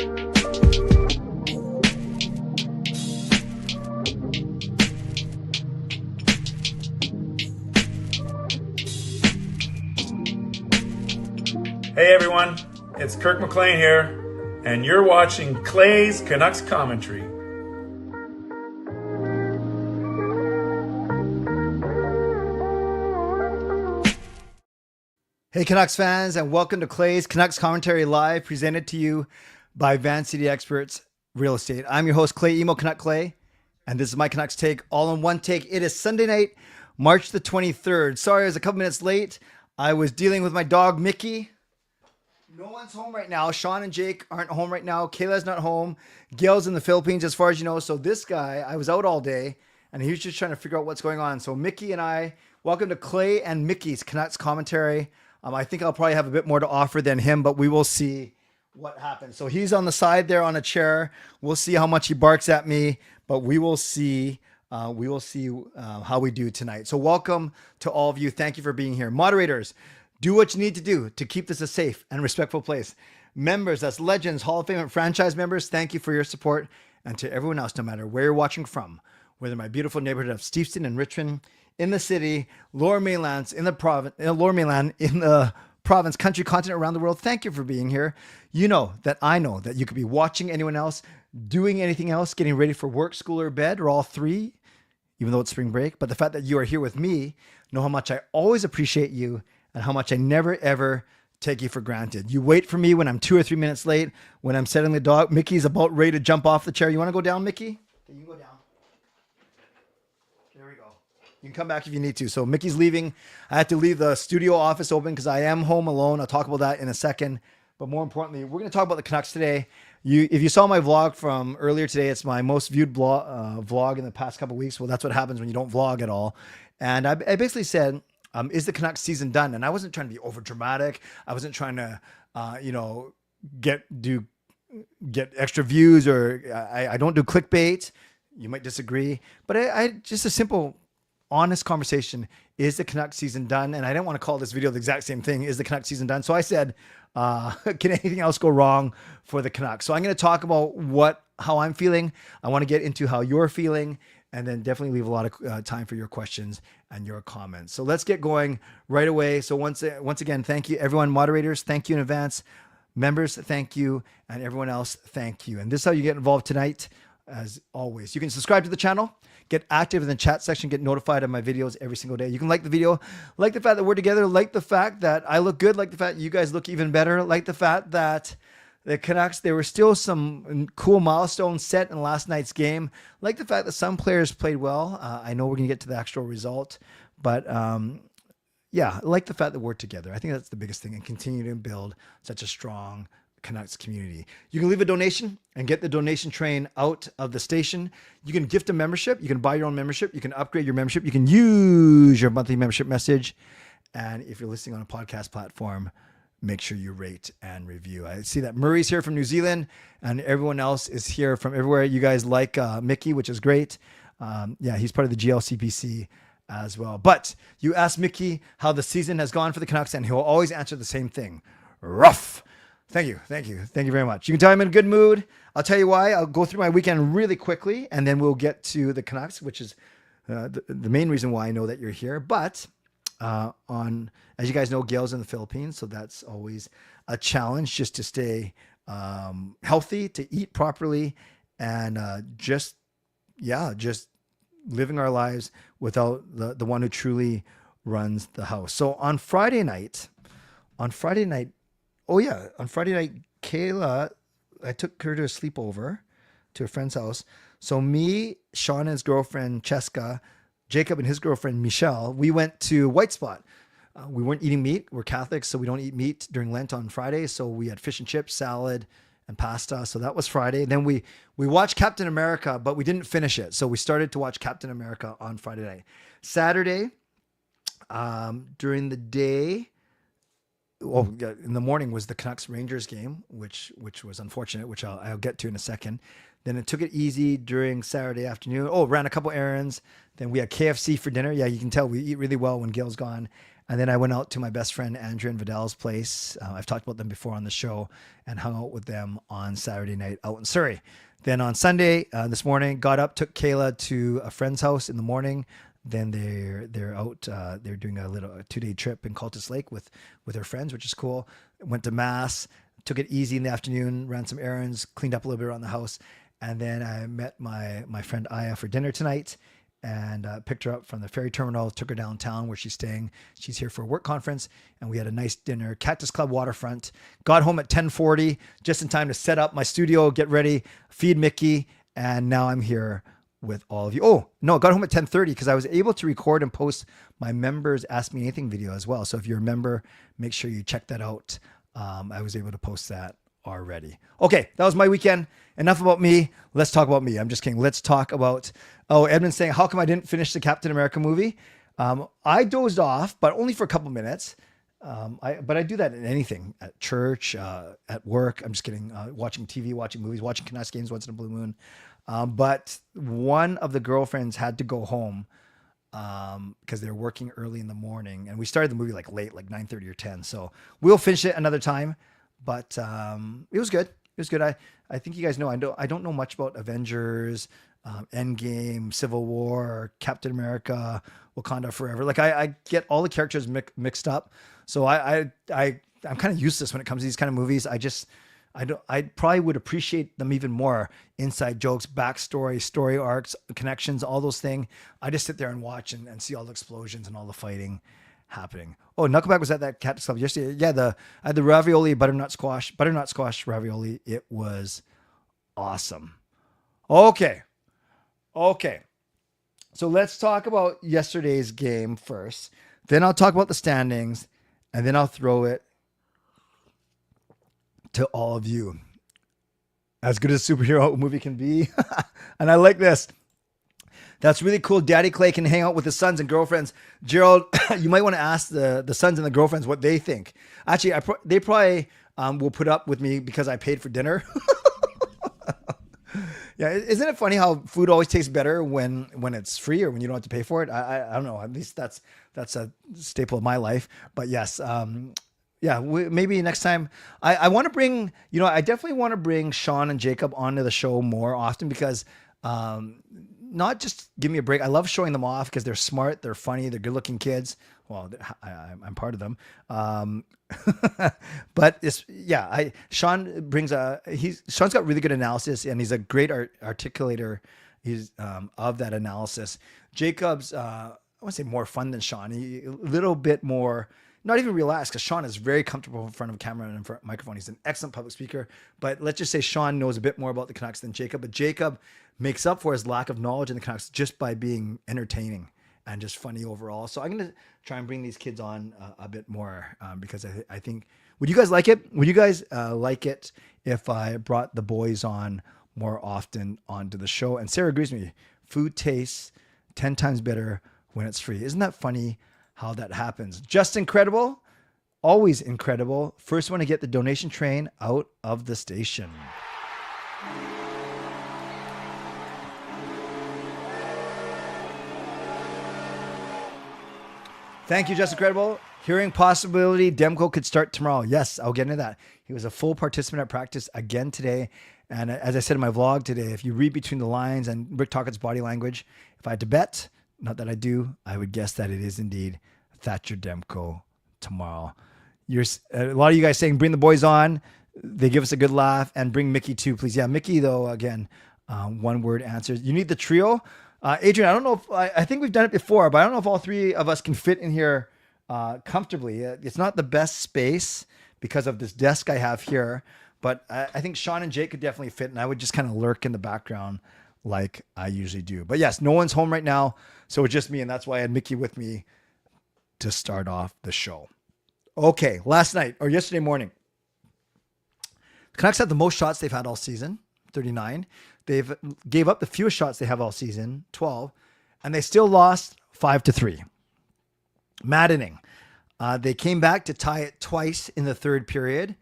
Hey everyone, it's Kirk McLean here, and you're watching Clay's Canucks Commentary. Hey Canucks fans, and welcome to Clay's Canucks Commentary Live, presented to you by Van City Experts Real Estate. I'm your host, Clay Emo Canuck Clay, and this is my Canucks take, all in one take. It is Sunday night, March the 23rd. Sorry, I was a couple minutes late. I was dealing with my dog, Mickey. No one's home right now. Sean and Jake aren't home right now. Kayla's not home. Gail's in the Philippines, as far as you know. So this guy, I was out all day, and he was just trying to figure out what's going on. So Mickey and I, welcome to Clay and Mickey's Canucks Commentary. I think I'll probably have a bit more to offer than him, but we will see what happens. So he's on the side there on a chair. We'll see how much he barks at me, but we will see. How we do tonight. So welcome to all of you. Thank you for being here. Moderators, do what you need to do to keep this a safe and respectful place. Members, that's Legends, Hall of Fame and franchise members, thank you for your support. And to everyone else, no matter where you're watching from, whether my beautiful neighborhood of Steveston and Richmond, in the city, Lower Mainlands, in the province, Lower Mainland, in the province, country, continent, around the world, thank you for being here. You know that you could be watching anyone else, doing anything else, getting ready for work, school, or bed, or all three, even though it's spring break. But the fact that you are here with me, know how much I always appreciate you and how much I never, ever take you for granted. You wait for me when I'm 2 or 3 minutes late, when I'm setting the dog. Mickey's about ready to jump off the chair. You want to go down, Mickey? Okay, you can go down. There we go. You can come back if you need to. So Mickey's leaving. I have to leave the studio office open because I am home alone. I'll talk about that in a second. But more importantly, we're going to talk about the Canucks today. If you saw my vlog from earlier today, it's my most viewed vlog in the past couple of weeks. Well, that's what happens when you don't vlog at all. And I basically said, is the Canucks season done? And I wasn't trying to be over dramatic. I wasn't trying to, get extra views, or I don't do clickbait. You might disagree, but I just a simple, honest conversation. Is the Canucks season done? And I didn't want to call this video the exact same thing. Is the Canucks season done? So I said, can anything else go wrong for the Canucks? So I'm going to talk about how I'm feeling. I want to get into how you're feeling, and then definitely leave a lot of time for your questions and your comments. So let's get going right away. So once again, thank you, everyone. Moderators, thank you in advance. Members, thank you. And everyone else, thank you. And this is how you get involved tonight, as always. You can subscribe to the channel, get active in the chat section, get notified of my videos every single day. You can like the video, like the fact that we're together, like the fact that I look good, like the fact that you guys look even better, like the fact that the Canucks, there were still some cool milestones set in last night's game. Like the fact that some players played well. I know we're going to get to the actual result, but like the fact that we're together. I think that's the biggest thing, and continue to build such a strong Canucks community. You can leave a donation and get the donation train out of the station. You can gift a membership. You can buy your own membership. You can upgrade your membership. You can use your monthly membership message. And if you're listening on a podcast platform, make sure you rate and review. I see that Murray's here from New Zealand, and everyone else is here from everywhere. You guys like Mickey, which is great. He's part of the GLCPC as well. But you ask Mickey how the season has gone for the Canucks, and he'll always answer the same thing. Rough. Thank you very much. You can tell I'm in a good mood. I'll tell you why. I'll go through my weekend really quickly, and then we'll get to the Canucks, which is the main reason why I know that you're here. But as you guys know, Gail's in the Philippines, so that's always a challenge, just to stay healthy, to eat properly, and just living our lives without the one who truly runs the house. So on Friday night, Kayla, I took her to a sleepover to a friend's house. So me, Sean and his girlfriend Cheska, Jacob and his girlfriend Michelle, we went to White Spot. We weren't eating meat. We're Catholics, so we don't eat meat during Lent on Friday. So we had fish and chips, salad, and pasta. So that was Friday. Then we watched Captain America, but we didn't finish it. So we started to watch Captain America on Friday night. Saturday, during the day, in the morning was the Canucks Rangers game, which was unfortunate, which I'll get to in a second. Then I took it easy during Saturday afternoon. Ran a couple errands. Then we had KFC for dinner. Yeah, you can tell we eat really well when Gail's gone. And then I went out to my best friend Andrew and Vidal's place. I've talked about them before on the show, and hung out with them on Saturday night out in Surrey. Then on Sunday, this morning, got up, took Kayla to a friend's house in the morning. Then they're out. They're doing a 2-day trip in Cultus Lake with their friends, which is cool. Went to Mass, took it easy in the afternoon, ran some errands, cleaned up a little bit around the house, and then I met my friend Aya for dinner tonight, and picked her up from the ferry terminal, took her downtown where she's staying. She's here for a work conference, and we had a nice dinner, Cactus Club waterfront. Got home at 10:40, just in time to set up my studio, get ready, feed Mickey, and now I'm here with all of you. Oh, no, I got home at 10:30 because I was able to record and post my members Ask Me Anything video as well. So if you're a member, make sure you check that out. I was able to post that already. Okay, that was my weekend. Enough about me. Let's talk about me. I'm just kidding. Let's talk about, Edmund's saying, how come I didn't finish the Captain America movie? I dozed off, but only for a couple minutes. But I do that in anything, at church, at work. I'm just kidding. Watching TV, watching movies, watching Canucks games once in a blue moon. But one of the girlfriends had to go home because they're working early in the morning, and we started the movie like late, like 9:30 or 10. So we'll finish it another time. But it was good. It was good. I think you guys know I don't know much about Avengers, Endgame, Civil War, Captain America, Wakanda Forever. Like I get all the characters mixed up. So I'm kind of useless when it comes to these kind of movies. I probably would appreciate them even more. Inside jokes, backstory, story arcs, connections, all those things. I just sit there and watch and see all the explosions and all the fighting happening. Oh, Knuckleback was at that Cactus Club yesterday. Yeah, I had the ravioli, butternut squash ravioli. It was awesome. Okay. So let's talk about yesterday's game first. Then I'll talk about the standings, and then I'll throw it to all of you. As good as a superhero movie can be. And I like this. That's really cool. Daddy Clay can hang out with his sons and girlfriends. Gerald, you might want to ask the sons and the girlfriends what they think. Actually, they probably will put up with me because I paid for dinner. Yeah, isn't it funny how food always tastes better when it's free or when you don't have to pay for it? I don't know. At least that's a staple of my life. But yes, maybe next time I want to bring, I definitely want to bring Sean and Jacob onto the show more often because not just give me a break. I love showing them off because they're smart, they're funny, they're good looking kids. Well, I'm part of them. But Sean Sean's got really good analysis and he's a great articulator. He's of that analysis. Jacob's, I want to say more fun than Sean. A little bit more, not even relaxed because Sean is very comfortable in front of a camera and in front of a microphone. He's an excellent public speaker, but let's just say Sean knows a bit more about the Canucks than Jacob, but Jacob makes up for his lack of knowledge in the Canucks just by being entertaining and just funny overall. So I'm going to try and bring these kids on a bit more because I think, would you guys like it? Would you guys like it if I brought the boys on more often onto the show? And Sarah agrees with me. Food tastes 10 times better when it's free. Isn't that funny how that happens? Just incredible. Always incredible. First one to get the donation train out of the station. Thank you, Just Incredible. Hearing possibility Demko could start tomorrow. Yes, I'll get into that. He was a full participant at practice again today. And as I said in my vlog today, if you read between the lines and Rick Tocchet's body language, if I had to bet, not that I do, I would guess that it is indeed Thatcher Demko tomorrow. A lot of you guys saying bring the boys on. They give us a good laugh, and bring Mickey too, please. Yeah, Mickey though, again, one word answers. You need the trio. Adrian, I don't know if I think we've done it before, but I don't know if all three of us can fit in here comfortably. It's not the best space because of this desk I have here, but I think Sean and Jake could definitely fit, and I would just kind of lurk in the background like I usually do. But yes, no one's home right now, so it's just me, and that's why I had Mickey with me to start off the show. Okay, yesterday morning, the Canucks had the most shots they've had all season, 39. They've gave up the fewest shots they have all season, 12, and they still lost 5-3. Maddening. They came back to tie it twice in the third period.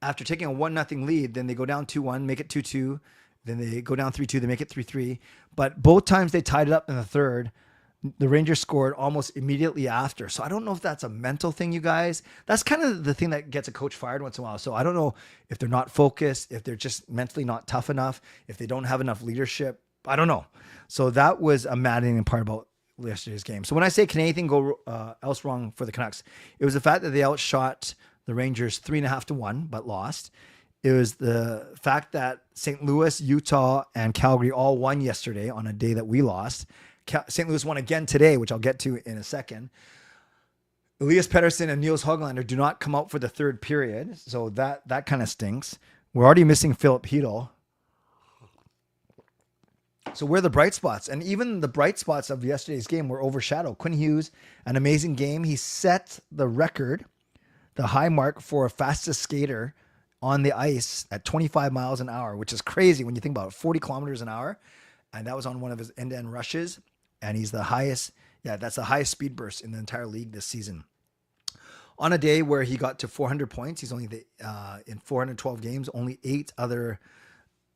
After taking a 1-0 lead, then they go down 2-1, make it 2-2. Then they go down 3-2, they make it 3-3. But both times they tied it up in the third, the Rangers scored almost immediately after. So I don't know if that's a mental thing, you guys. That's kind of the thing that gets a coach fired once in a while. So I don't know if they're not focused, if they're just mentally not tough enough, if they don't have enough leadership. I don't know. So that was a maddening part about yesterday's game. So when I say can anything go else wrong for the Canucks, it was the fact that they outshot the Rangers 3.5-1, but lost. It was the fact that St. Louis, Utah, and Calgary all won yesterday on a day that we lost. St. Louis won again today, which I'll get to in a second. Elias, Pettersson, and Nils Hoglander do not come out for the third period, so that kind of stinks. We're already missing Philip Hedl. So where are the bright spots? And even the bright spots of yesterday's game were overshadowed. Quinn Hughes, an amazing game. He set the record, the high mark for a fastest skater on the ice at 25 miles an hour, which is crazy when you think about it, 40 kilometers an hour. And that was on one of his end-to-end rushes. And he's the highest, that's the highest speed burst in the entire league this season. On a day where he got to 400 points, he's only in 412 games, only eight other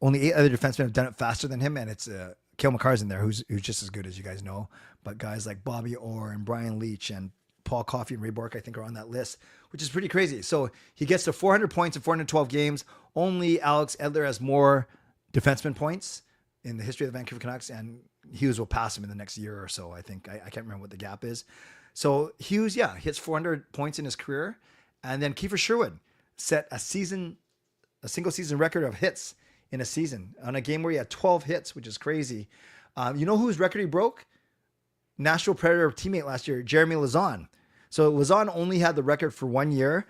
defensemen have done it faster than him. And it's Cale Makar's in there, who's just as good, as you guys know. But guys like Bobby Orr and Brian Leach and Paul Coffey and Ray Bork, I think, are on that list, which is pretty crazy. So he gets to 400 points in 412 games. Only Alex Edler has more defenseman points in the history of the Vancouver Canucks, and Hughes will pass him in the next year or so, I think. I can't remember what the gap is. So Hughes, hits 400 points in his career. And then Kiefer Sherwood set a single season record of hits in a season on a game where he had 12 hits, which is crazy. You know whose record he broke? Nashville Predator teammate last year, Jeremy Lauzon. So Lauzon only had the record for 1 year.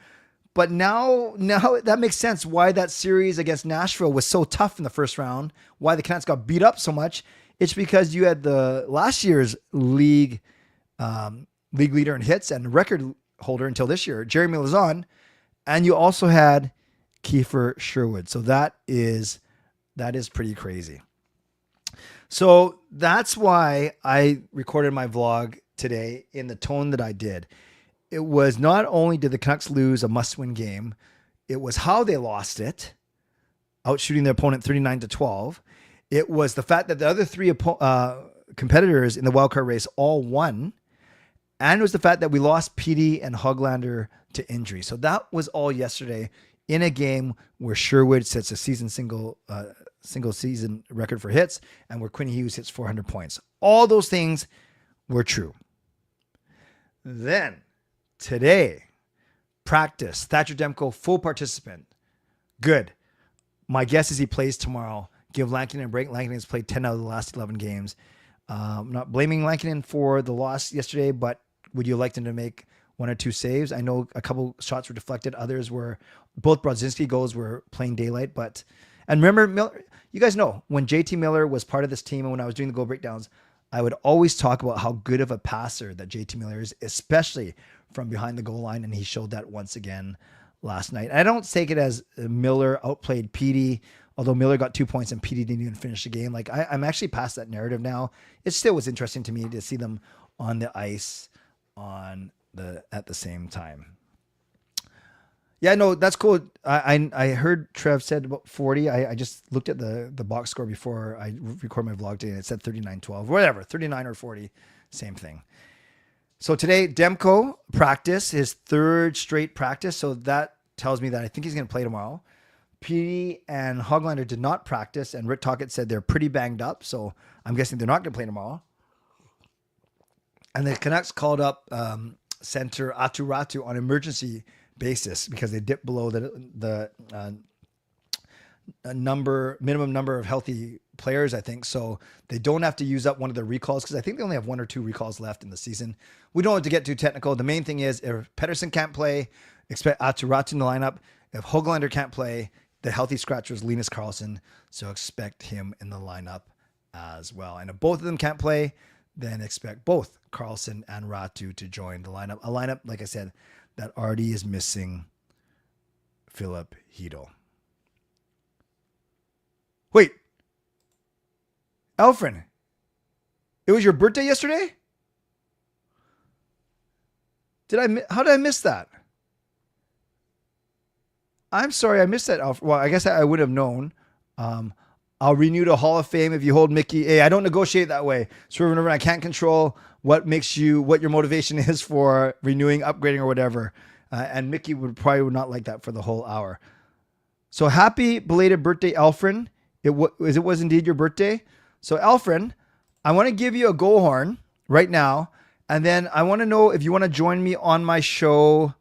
But now that makes sense why that series against Nashville was so tough in the first round, why the Canucks got beat up so much. It's because you had the last year's league leader in hits and record holder until this year, Jeremy Lauzon, and you also had Kiefer Sherwood. So that is pretty crazy. So that's why I recorded my vlog today in the tone that I did. It was not only did the Canucks lose a must-win game, it was how they lost it, outshooting their opponent 39-12. It was the fact that the other three competitors in the wildcard race all won, and it was the fact that we lost Petey and Hoglander to injury. So that was all yesterday in a game where Sherwood sets a single season record for hits, and where Quinn Hughes hits 400 points. All those things were true. Then today, practice, Thatcher Demko, full participant. Good. My guess is he plays tomorrow. Give Lankinen a break. Lankinen has played 10 out of the last 11 games. I'm not blaming Lankinen for the loss yesterday, but would you like him to make one or two saves? I know a couple shots were deflected. Others were, both Brodzinski goals were plain daylight. And remember, Miller, you guys know, when JT Miller was part of this team and when I was doing the goal breakdowns, I would always talk about how good of a passer that JT Miller is, especially from behind the goal line, and he showed that once again last night. I don't take it as Miller outplayed Petey, although Miller got 2 points and Petey didn't even finish the game. Like I'm actually past that narrative now. It still was interesting to me to see them on the ice at the same time. Yeah, no, that's cool. I heard Trev said about 40. I just looked at the box score before I recorded my vlog today, and it said 39-12. Whatever, 39 or 40, same thing. So today, Demko practice, his third straight practice. So that tells me that I think he's going to play tomorrow. Petey and Hoglander did not practice, and Rick Tocchet said they're pretty banged up. So I'm guessing they're not going to play tomorrow. And the Canucks called up center Atu Ratu on emergency basis because they dipped below the minimum number of healthy players, I think. So they don't have to use up one of their recalls because I think they only have 1 or 2 recalls left in the season. We don't have to get too technical. The main thing is if Pettersson can't play, expect Atu Ratu in the lineup. If Hoglander can't play, the healthy scratcher is Linus Karlsson. So expect him in the lineup as well. And if both of them can't play, then expect both Karlsson and Ratu to join the lineup. A lineup, like I said, that already is missing Philip Hedl. Wait. Alfred, it was your birthday yesterday? How did I miss that? I'm sorry I missed that, Alfred. Well, I guess I would have known. I'll renew to Hall of Fame if you hold Mickey. Hey, I don't negotiate that way. So remember, I can't control what your motivation is for renewing, upgrading, or whatever. And Mickey would not like that for the whole hour. So happy belated birthday, Alfred. It was indeed your birthday. So Alfred, I want to give you a go horn right now. And then I want to know if you want to join me on my show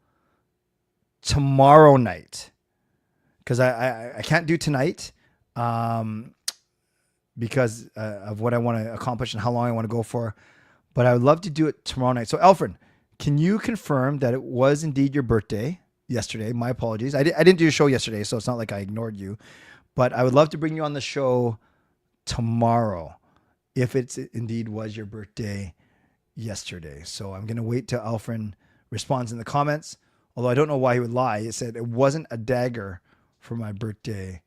tomorrow night. Because I can't do tonight because of what I want to accomplish and how long I want to go for. But I would love to do it tomorrow night. So Alfred, can you confirm that it was indeed your birthday yesterday? My apologies. I didn't do a show yesterday, so it's not like I ignored you. But I would love to bring you on the show tomorrow if it indeed was your birthday yesterday. So I'm going to wait till Alfred responds in the comments. Although I don't know why he would lie. It said it wasn't a dagger for my birthday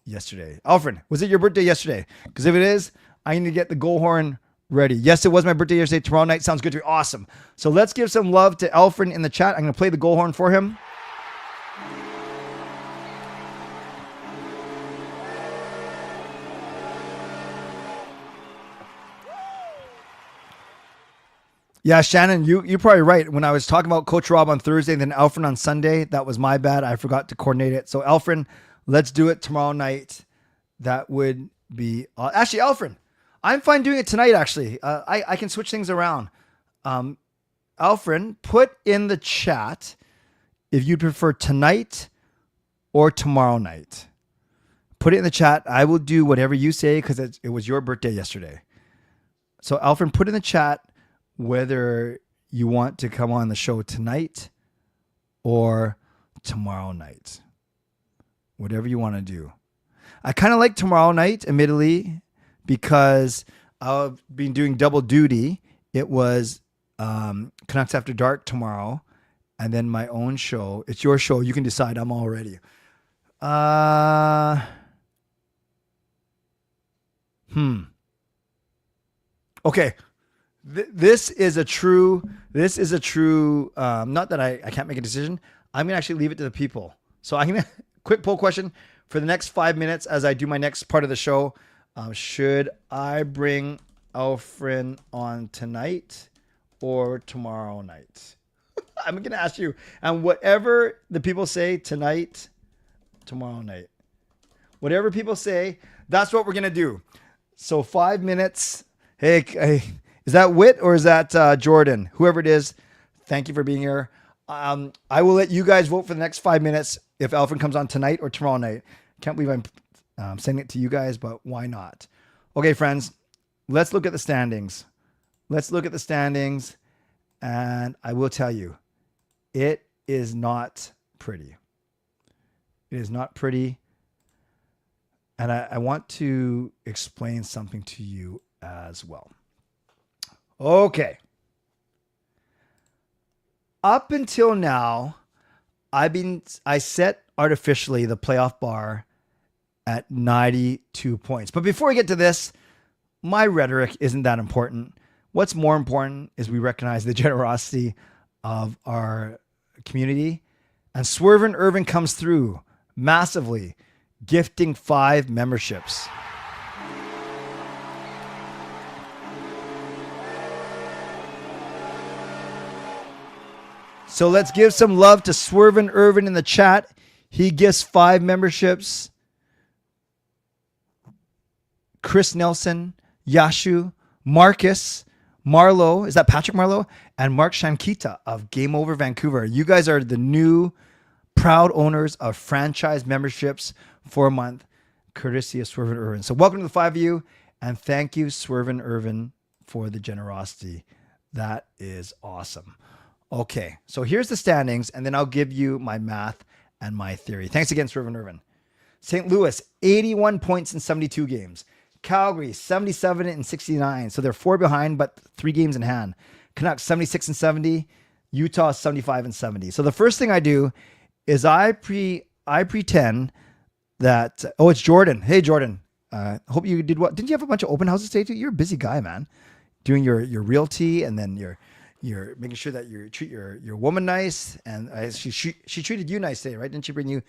yesterday. Alfred, was it your birthday yesterday? Because if it is, I need to get the goal horn ready. Yes, it was my birthday yesterday. Tomorrow night sounds good to me. Awesome. So let's give some love to Alfred in the chat. I'm going to play the goal horn for him. Yeah, Shannon, you're probably right. When I was talking about Coach Rob on Thursday and then Alfred on Sunday, that was my bad. I forgot to coordinate it. So Alfred, let's do it tomorrow night. That would be... actually, Alfred, I'm fine doing it tonight, actually. I can switch things around. Alfred, put in the chat if you'd prefer tonight or tomorrow night. Put it in the chat. I will do whatever you say because it was your birthday yesterday. So Alfred, put in the chat whether you want to come on the show tonight or tomorrow night. Whatever you want to do. I kind of like tomorrow night, admittedly, because I've been doing double duty. It was Canucks After Dark tomorrow, and then my own show. It's your show. You can decide. I'm all ready. Okay. This is a true, not that I can't make a decision. I'm going to actually leave it to the people. So I'm going to, quick poll question for the next 5 minutes as I do my next part of the show. Should I bring Alfred on tonight or tomorrow night? I'm going to ask you. And whatever the people say tonight, tomorrow night, whatever people say, that's what we're going to do. So 5 minutes. Hey, is that Whit or is that Jordan? Whoever it is, thank you for being here. I will let you guys vote for the next 5 minutes if Alfred comes on tonight or tomorrow night. Can't believe I'm sending it to you guys, but why not? Okay, friends, let's look at the standings. And I will tell you, it is not pretty. It is not pretty. And I want to explain something to you as well. Okay. Up until now, I set artificially the playoff bar at 92 points. But before we get to this, my rhetoric isn't that important. What's more important is we recognize the generosity of our community. And Swervin' Irvin comes through massively, gifting 5 memberships. So let's give some love to Swervin' Irvin in the chat. He gifts 5 memberships. Chris Nelson, Yashu, Marcus, Marlowe. Is that Patrick Marlowe? And Mark Shankita of Game Over Vancouver. You guys are the new proud owners of franchise memberships for a month, courtesy of Swervin' Irvin. So welcome to the 5 of you. And thank you, Swervin' Irvin, for the generosity. That is awesome. Okay, so here's the standings, and then I'll give you my math and my theory. Thanks again, Swervin' Irvin. St. Louis, 81 points in 72 games. Calgary, 77 and 69. So they're 4 behind, but 3 games in hand. Canucks, 76 and 70. Utah, 75 and 70. So the first thing I do is I pretend that, it's Jordan. Hey, Jordan. Hope you did what? Didn't you have a bunch of open houses today too? You're a busy guy, man. Doing your realty, and then you're making sure that you treat your woman nice, and she treated you nice today, right? Didn't she bring you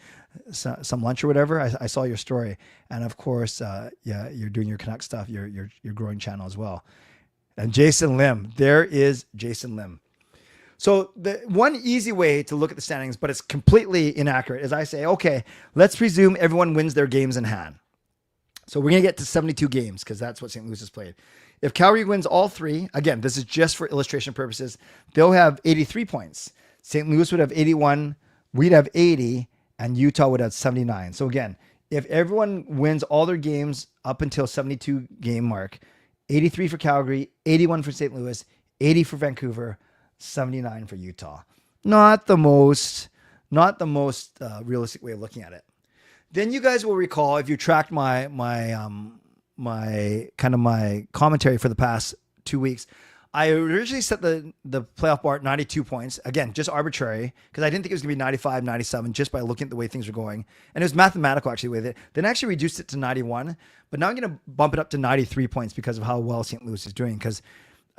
some lunch or whatever? I saw your story, and of course, you're doing your Canuck stuff, your growing channel as well. And Jason Lim. There is Jason Lim. So the one easy way to look at the standings, but it's completely inaccurate, is I say, okay, let's presume everyone wins their games in hand. So we're going to get to 72 games because that's what St. Louis has played. If Calgary wins all three, again, this is just for illustration purposes, they'll have 83 points. St. Louis would have 81, we'd have 80, and Utah would have 79. So again, if everyone wins all their games up until 72 game mark, 83 for Calgary, 81 for St. Louis, 80 for Vancouver, 79 for Utah. Not the most realistic way of looking at it. Then you guys will recall, if you tracked my commentary for the past 2 weeks, I originally set the playoff bar at 92 points. Again, just arbitrary, because I didn't think it was going to be 95, 97, just by looking at the way things were going. And it was mathematical, actually, with it. Then I actually reduced it to 91. But now I'm going to bump it up to 93 points because of how well St. Louis is doing. Because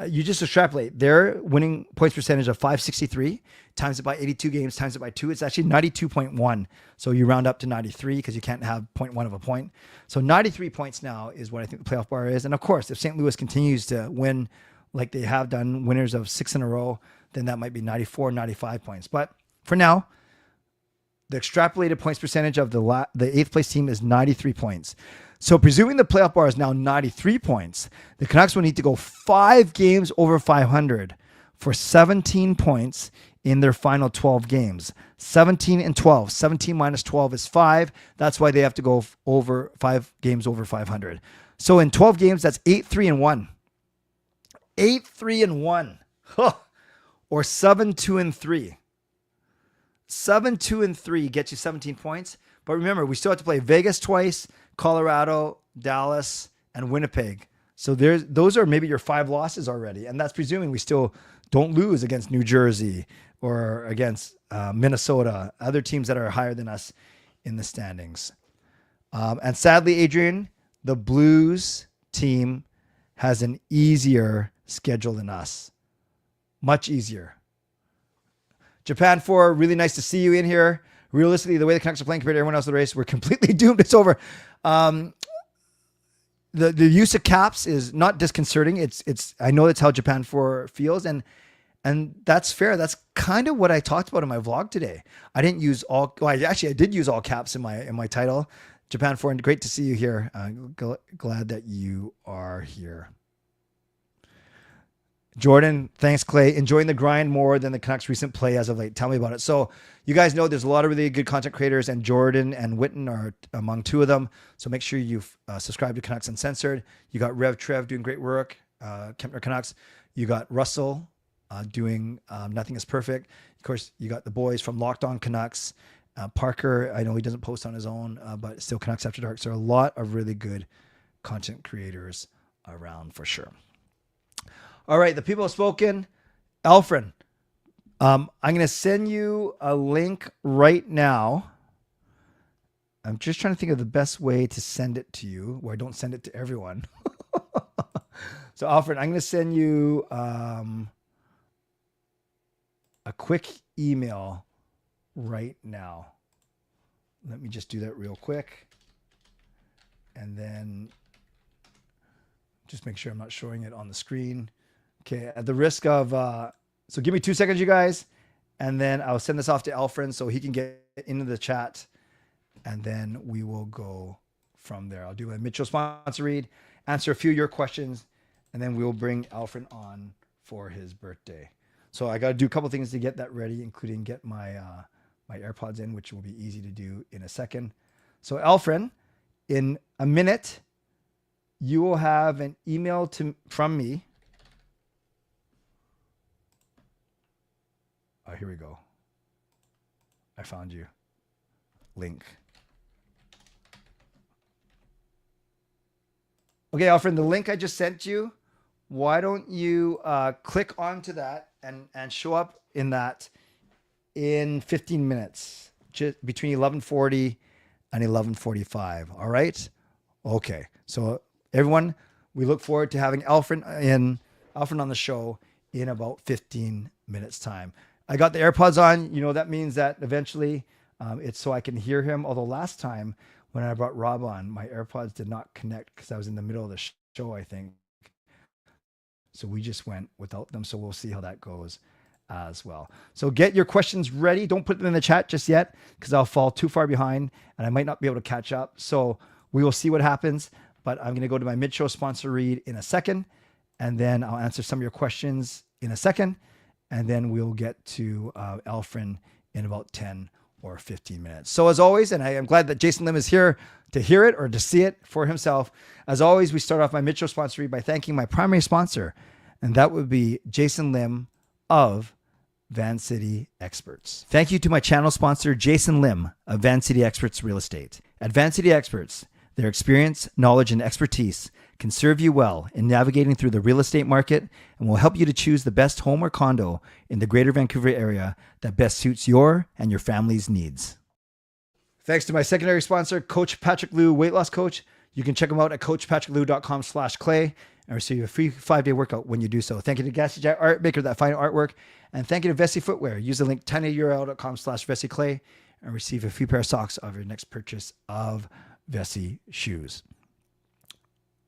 you just extrapolate their winning points percentage of 563, times it by 82 games, times it by 2. It's actually 92.1. So you round up to 93 because you can't have 0.1 of a point. So 93 points now is what I think the playoff bar is. And of course, if St. Louis continues to win like they have done, winners of 6 in a row, then that might be 94, 95 points. But for now, the extrapolated points percentage of the 8th place team is 93 points. So presuming the playoff bar is now 93 points, the Canucks will need to go 5 games over 500 for 17 points in their final 12 games. 17 and 12. 17 minus 12 is 5. That's why they have to go over 5 games over 500. So in 12 games, that's 8-3-1. 8-3-1. Huh. Or 7-2-3. 7-2-3 gets you 17 points. But remember, we still have to play Vegas twice, Colorado, Dallas, and Winnipeg. So those are maybe your 5 losses already. And that's presuming we still don't lose against New Jersey or against Minnesota, other teams that are higher than us in the standings. And sadly, Adrian, the Blues team has an easier schedule than us. Much easier. Japan 4, really nice to see you in here. Realistically, the way the Canucks are playing compared to everyone else in the race, we're completely doomed. It's over. The use of caps is not disconcerting. It's I know that's how Japan 4 feels, and that's fair. That's kind of what I talked about in my vlog today. I didn't use all. Well, I did use all caps in my title. Japan 4, and great to see you here. Glad that you are here. Jordan, thanks, Clay. Enjoying the grind more than the Canucks' recent play as of late. Tell me about it. So you guys know there's a lot of really good content creators, and Jordan and Witten are among 2 of them. So make sure you subscribe to Canucks Uncensored. You got Rev Trev doing great work, Kempner Canucks. You got Russell doing Nothing is Perfect. Of course, you got the boys from Locked On Canucks. Parker, I know he doesn't post on his own, but still Canucks After Dark. So there are a lot of really good content creators around for sure. All right, the people have spoken. Alfred, I'm going to send you a link right now. I'm just trying to think of the best way to send it to you, where I don't send it to everyone. So, Alfred, I'm going to send you a quick email right now. Let me just do that real quick. And then just make sure I'm not showing it on the screen. Okay, at the risk of, so give me 2 seconds, you guys, and then I'll send this off to Alfred so he can get into the chat, and then we will go from there. I'll do a Mitchell sponsor read, answer a few of your questions, and then we'll bring Alfred on for his birthday. So I got to do a couple things to get that ready, including get my my AirPods in, which will be easy to do in a second. So Alfred, in a minute, you will have an email from me. Oh, here we go. I found you. Link. Okay, Alfred, the link I just sent you, why don't you click onto that and show up in that in 15 minutes, just between 11:40 and 11:45. All right? Okay. So everyone, we look forward to having Alfred on the show in about 15 minutes time. I got the AirPods on. You know, that means that eventually it's so I can hear him. Although last time when I brought Rob on, my AirPods did not connect because I was in the middle of the show, I think. So we just went without them. So we'll see how that goes as well. So get your questions ready. Don't put them in the chat just yet because I'll fall too far behind and I might not be able to catch up. So we will see what happens. But I'm going to go to my mid-show sponsor read in a second, and then I'll answer some of your questions in a second, and then we'll get to Alfred in about 10 or 15 minutes. So as always, and I am glad that Jason Lim is here to hear it or to see it for himself. As always, we start off my mid-show sponsor read by thanking my primary sponsor, and that would be Jason Lim of Van City Experts. Thank you to my channel sponsor, Jason Lim of Van City Experts Real Estate. At Van City Experts, their experience, knowledge, and expertise can serve you well in navigating through the real estate market and will help you to choose the best home or condo in the greater Vancouver area that best suits your and your family's needs. Thanks to my secondary sponsor, Coach Patrick Liu, weight loss coach. You can check him out at coachpatrickliu.com/clay and receive a free 5-day workout when you do so. Thank you to Gassy Jack Art, maker of that fine artwork. And thank you to Vessi Footwear. Use the link tinyurl.com/VessiClay and receive a free pair of socks of your next purchase of Vessi shoes.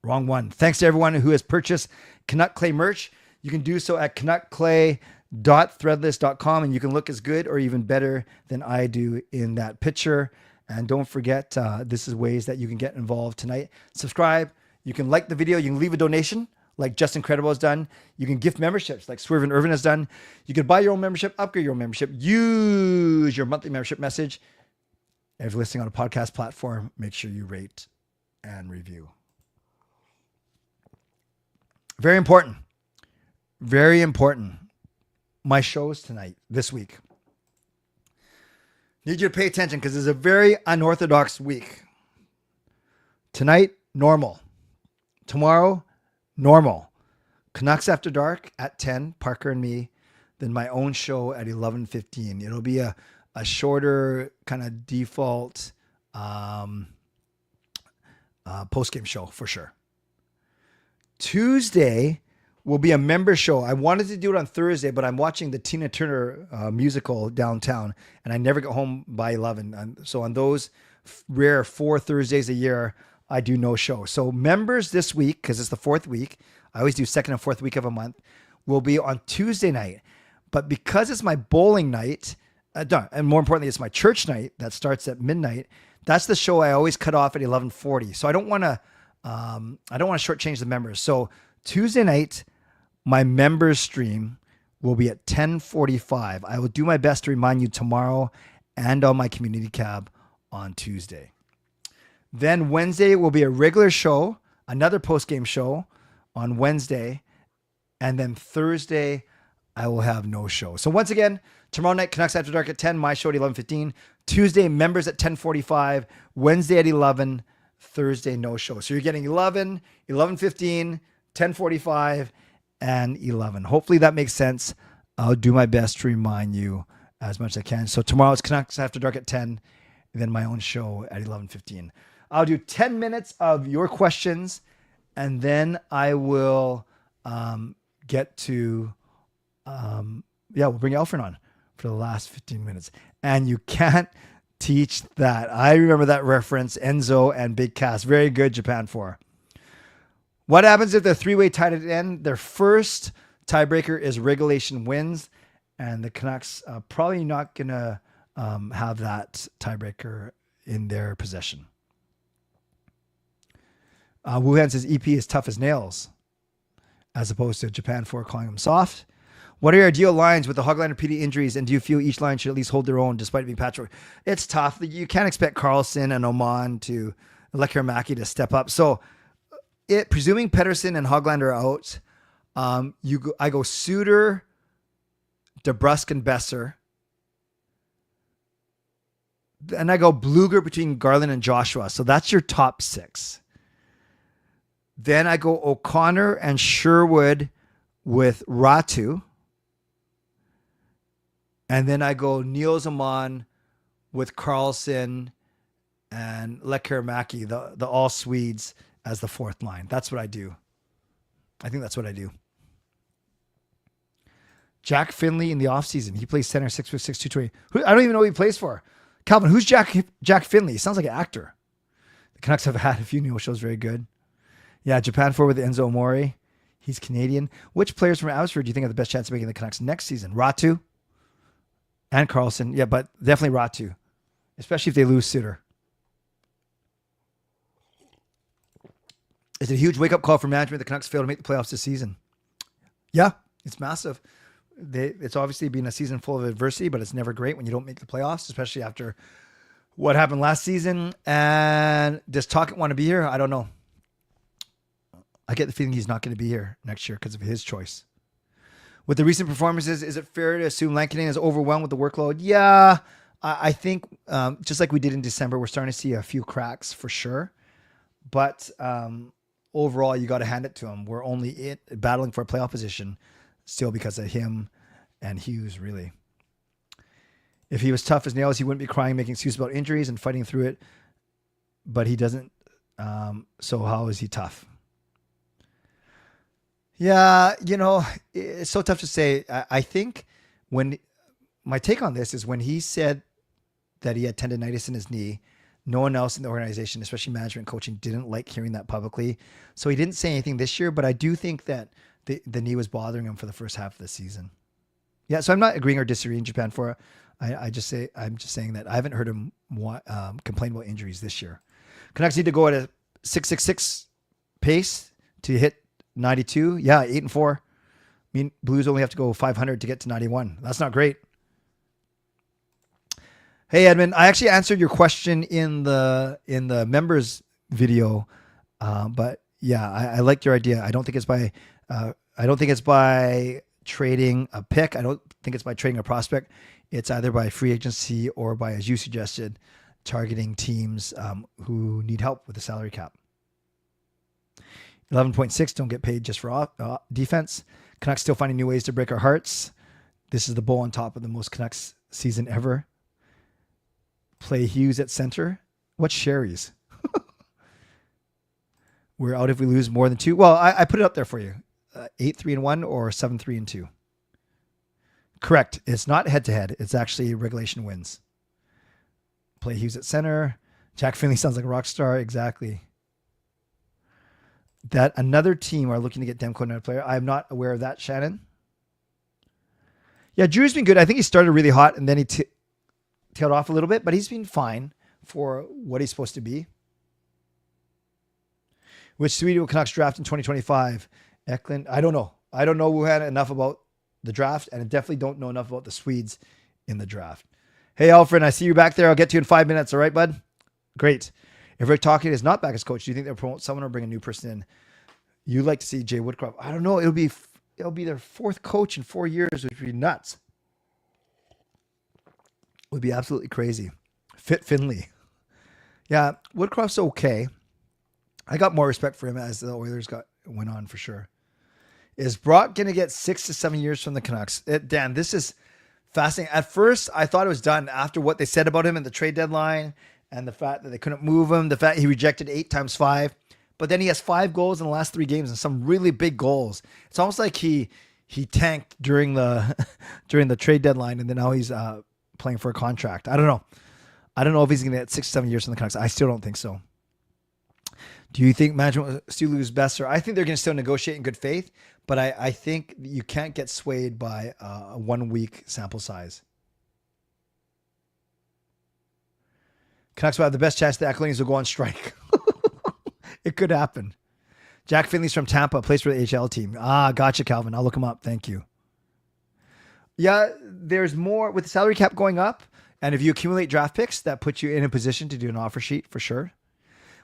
Wrong one. Thanks to everyone who has purchased Canuck Clay merch. You can do so at canuckclay.threadless.com and you can look as good or even better than I do in that picture. And don't forget, this is ways that you can get involved tonight. Subscribe. You can like the video. You can leave a donation like Justin Credible has done. You can gift memberships like Swerve and Irvin has done. You can buy your own membership, upgrade your own membership, use your monthly membership message. If you're listening on a podcast platform, make sure you rate and review. Very important. Very important. My shows tonight, this week. Need you to pay attention because it's a very unorthodox week. Tonight, normal. Tomorrow, normal. Canucks After Dark at 10, Parker and me. Then my own show at 11:15. It'll be a shorter kind of default post-game show for sure. Tuesday will be a member show. I wanted to do it on Thursday, but I'm watching the Tina Turner musical downtown, and I never get home by 11. So on those rare 4 Thursdays a year, I do no show. So members this week, because it's the 4th week, I always do 2nd and 4th week of a month, will be on Tuesday night. But because it's my bowling night, and more importantly, it's my church night that starts at midnight. That's the show I always cut off at 11:40. So I don't want to shortchange the members. So Tuesday night, my members stream will be at 10:45. I will do my best to remind you tomorrow and on my community cab on Tuesday. Then Wednesday will be a regular show, another post-game show on Wednesday. And then Thursday, I will have no show. So once again, tomorrow night, Canucks After Dark at 10, my show at 11:15. Tuesday, members at 10:45. Wednesday at 11. Thursday, no show. So you're getting 11, 11:15, 10:45, and 11. Hopefully that makes sense. I'll do my best to remind you as much as I can. So tomorrow it's Canucks After Dark at 10, and then my own show at 11:15. I'll do 10 minutes of your questions, and then I will get to... we'll bring Alfred on for the last 15 minutes. And you can't teach that. I remember that reference, Enzo and Big Cass. Very good, Japan 4. What happens if they're 3-way tied at the end? Their first tiebreaker is regulation wins, and the Canucks probably not going to have that tiebreaker in their possession. Wuhan says EP is tough as nails, as opposed to Japan 4 calling them soft. What are your ideal lines with the Hoglander PD injuries, and do you feel each line should at least hold their own despite being patchwork? It's tough. You can't expect Carlson and Oman to Lekkerimaki to step up. So, presuming Pettersson and Hoglander are out, I go Suter, DeBrusk, and Besser. And I go Bluger between Garland and Joshua. So that's your top 6. Then I go O'Connor and Sherwood with Ratu. And then I go Nils Oman with Carlson and Lekkerimaki, the all Swedes, as the 4th line. That's what I do. I think that's what I do. Jack Finley in the offseason. He plays center 6'6", 220. I don't even know who he plays for. Calvin, who's Jack Finley? He sounds like an actor. The Canucks have had a few no shows very good. Yeah, Japan 4 with Enzo Amore. He's Canadian. Which players from Abbotsford do you think have the best chance of making the Canucks next season? Ratu and Carlson. Yeah, but definitely Ratu, especially if they lose Suter. It's a huge wake-up call for management. The Canucks failed to make the playoffs this season. Yeah, it's massive. It's obviously been a season full of adversity, but it's never great when you don't make the playoffs, especially after what happened last season. And does Tocchet want to be here? I don't know. I get the feeling he's not going to be here next year because of his choice. With the recent performances, is it fair to assume Lankinen is overwhelmed with the workload? Yeah, I think just like we did in December, we're starting to see a few cracks for sure. But overall, you got to hand it to him. We're only battling for a playoff position still because of him and Hughes, really. If he was tough as nails, he wouldn't be crying, making excuses about injuries and fighting through it. But he doesn't. So how is he tough? Yeah, it's so tough to say. I think my take on this is when he said that he had tendonitis in his knee, no one else in the organization, especially management coaching, didn't like hearing that publicly. So he didn't say anything this year, but I do think that the knee was bothering him for the first half of the season. Yeah, so I'm not agreeing or disagreeing Japan for it. I'm just saying that I haven't heard him complain about injuries this year. Canucks need to go at a 6.66 pace to hit 92. Yeah, 8-4. I mean, Blues only have to go 500 to get to 91. That's not great. Hey Edmund, I actually answered your question in the members video, but yeah, I liked your idea. I don't think it's by trading a pick. I don't think it's by trading a prospect. It's either by free agency or by, as you suggested, targeting teams who need help with the salary cap. 11.6 don't get paid just for defense. Canucks still finding new ways to break our hearts. This is the bow on top of the most Canucks season ever. Play Hughes at center. What's Sherry's? We're out if we lose more than 2. Well, I put it up there for you. 8-3-1 or 7-3-2. Correct. It's not head-to-head. It's actually regulation wins. Play Hughes at center. Jack Finley sounds like a rock star. Exactly. That another team are looking to get Demko another player. I'm not aware of that, Shannon. Yeah, Drew's been good. I think he started really hot and then he tailed off a little bit, but he's been fine for what he's supposed to be. Which Swede will Canucks draft in 2025? Eklund, I don't know. I don't know who had enough about the draft, and I definitely don't know enough about the Swedes in the draft. Hey, Alfred, I see you back there. I'll get to you in 5 minutes. All right, bud? Great. If Rick Tocchet is not back as coach, do you think they'll promote someone or bring a new person in? You like to see Jay Woodcroft. I don't know. It'll be their 4th coach in 4 years, which would be nuts. Would be absolutely crazy. Fit Finley. Yeah, Woodcroft's okay. I got more respect for him as the Oilers went on for sure. Is Brock going to get 6 to 7 years from the Canucks? Dan, this is fascinating. At first, I thought it was done after what they said about him in the trade deadline and the fact that they couldn't move him, the fact he rejected 8 times 5. But then he has 5 goals in the last 3 games and some really big goals. It's almost like he tanked during the trade deadline and then now he's playing for a contract. I don't know. I don't know if he's going to get 6 to 7 years from the Canucks. I still don't think so. Do you think management will still lose Besser? I think they're going to still negotiate in good faith, but I think you can't get swayed by a 1 week sample size. Canucks will have the best chance the Accolades will go on strike. It could happen. Jack Finley's from Tampa, plays for the HL team. Gotcha, Calvin. I'll look him up. Thank you. Yeah, there's more with the salary cap going up. And if you accumulate draft picks, that puts you in a position to do an offer sheet for sure.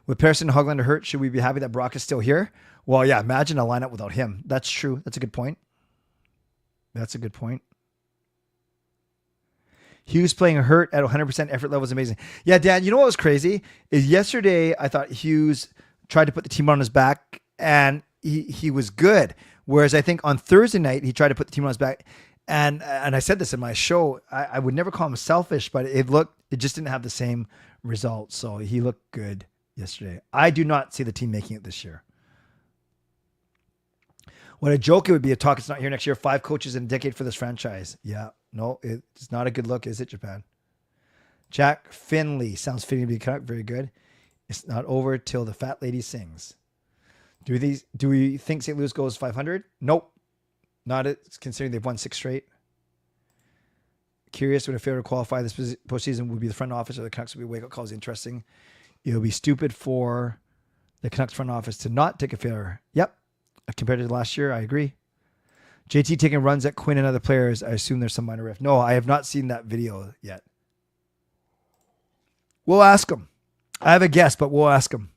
With Pettersson and Hoglander hurt, should we be happy that Brock is still here? Well, yeah, imagine a lineup without him. That's true. That's a good point. Hughes playing hurt at 100% effort level is amazing. Yeah, Dan, you know what was crazy? Is yesterday I thought Hughes tried to put the team on his back and he was good. Whereas I think on Thursday night, he tried to put the team on his back. And I said this in my show, I would never call him selfish, but it just didn't have the same results. So he looked good yesterday. I do not see the team making it this year. What a joke it would be if Tocchet's not here next year. 5 coaches in a decade for this franchise. Yeah, no, it's not a good look, is it, Japan? Jack Finley sounds fitting to be Canuck. Very good. It's not over till the fat lady sings. Do we think St. Louis goes 500? Nope. Not it, considering they've won 6 straight. Curious when a failure to qualify this postseason would be the front office or the Canucks would be wake-up calls. Interesting. It would be stupid for the Canucks front office to not take a failure. Yep. Compared to last year, I agree. JT taking runs at Quinn and other players. I assume there's some minor rift. No, I have not seen that video yet. We'll ask him. I have a guess, but we'll ask him.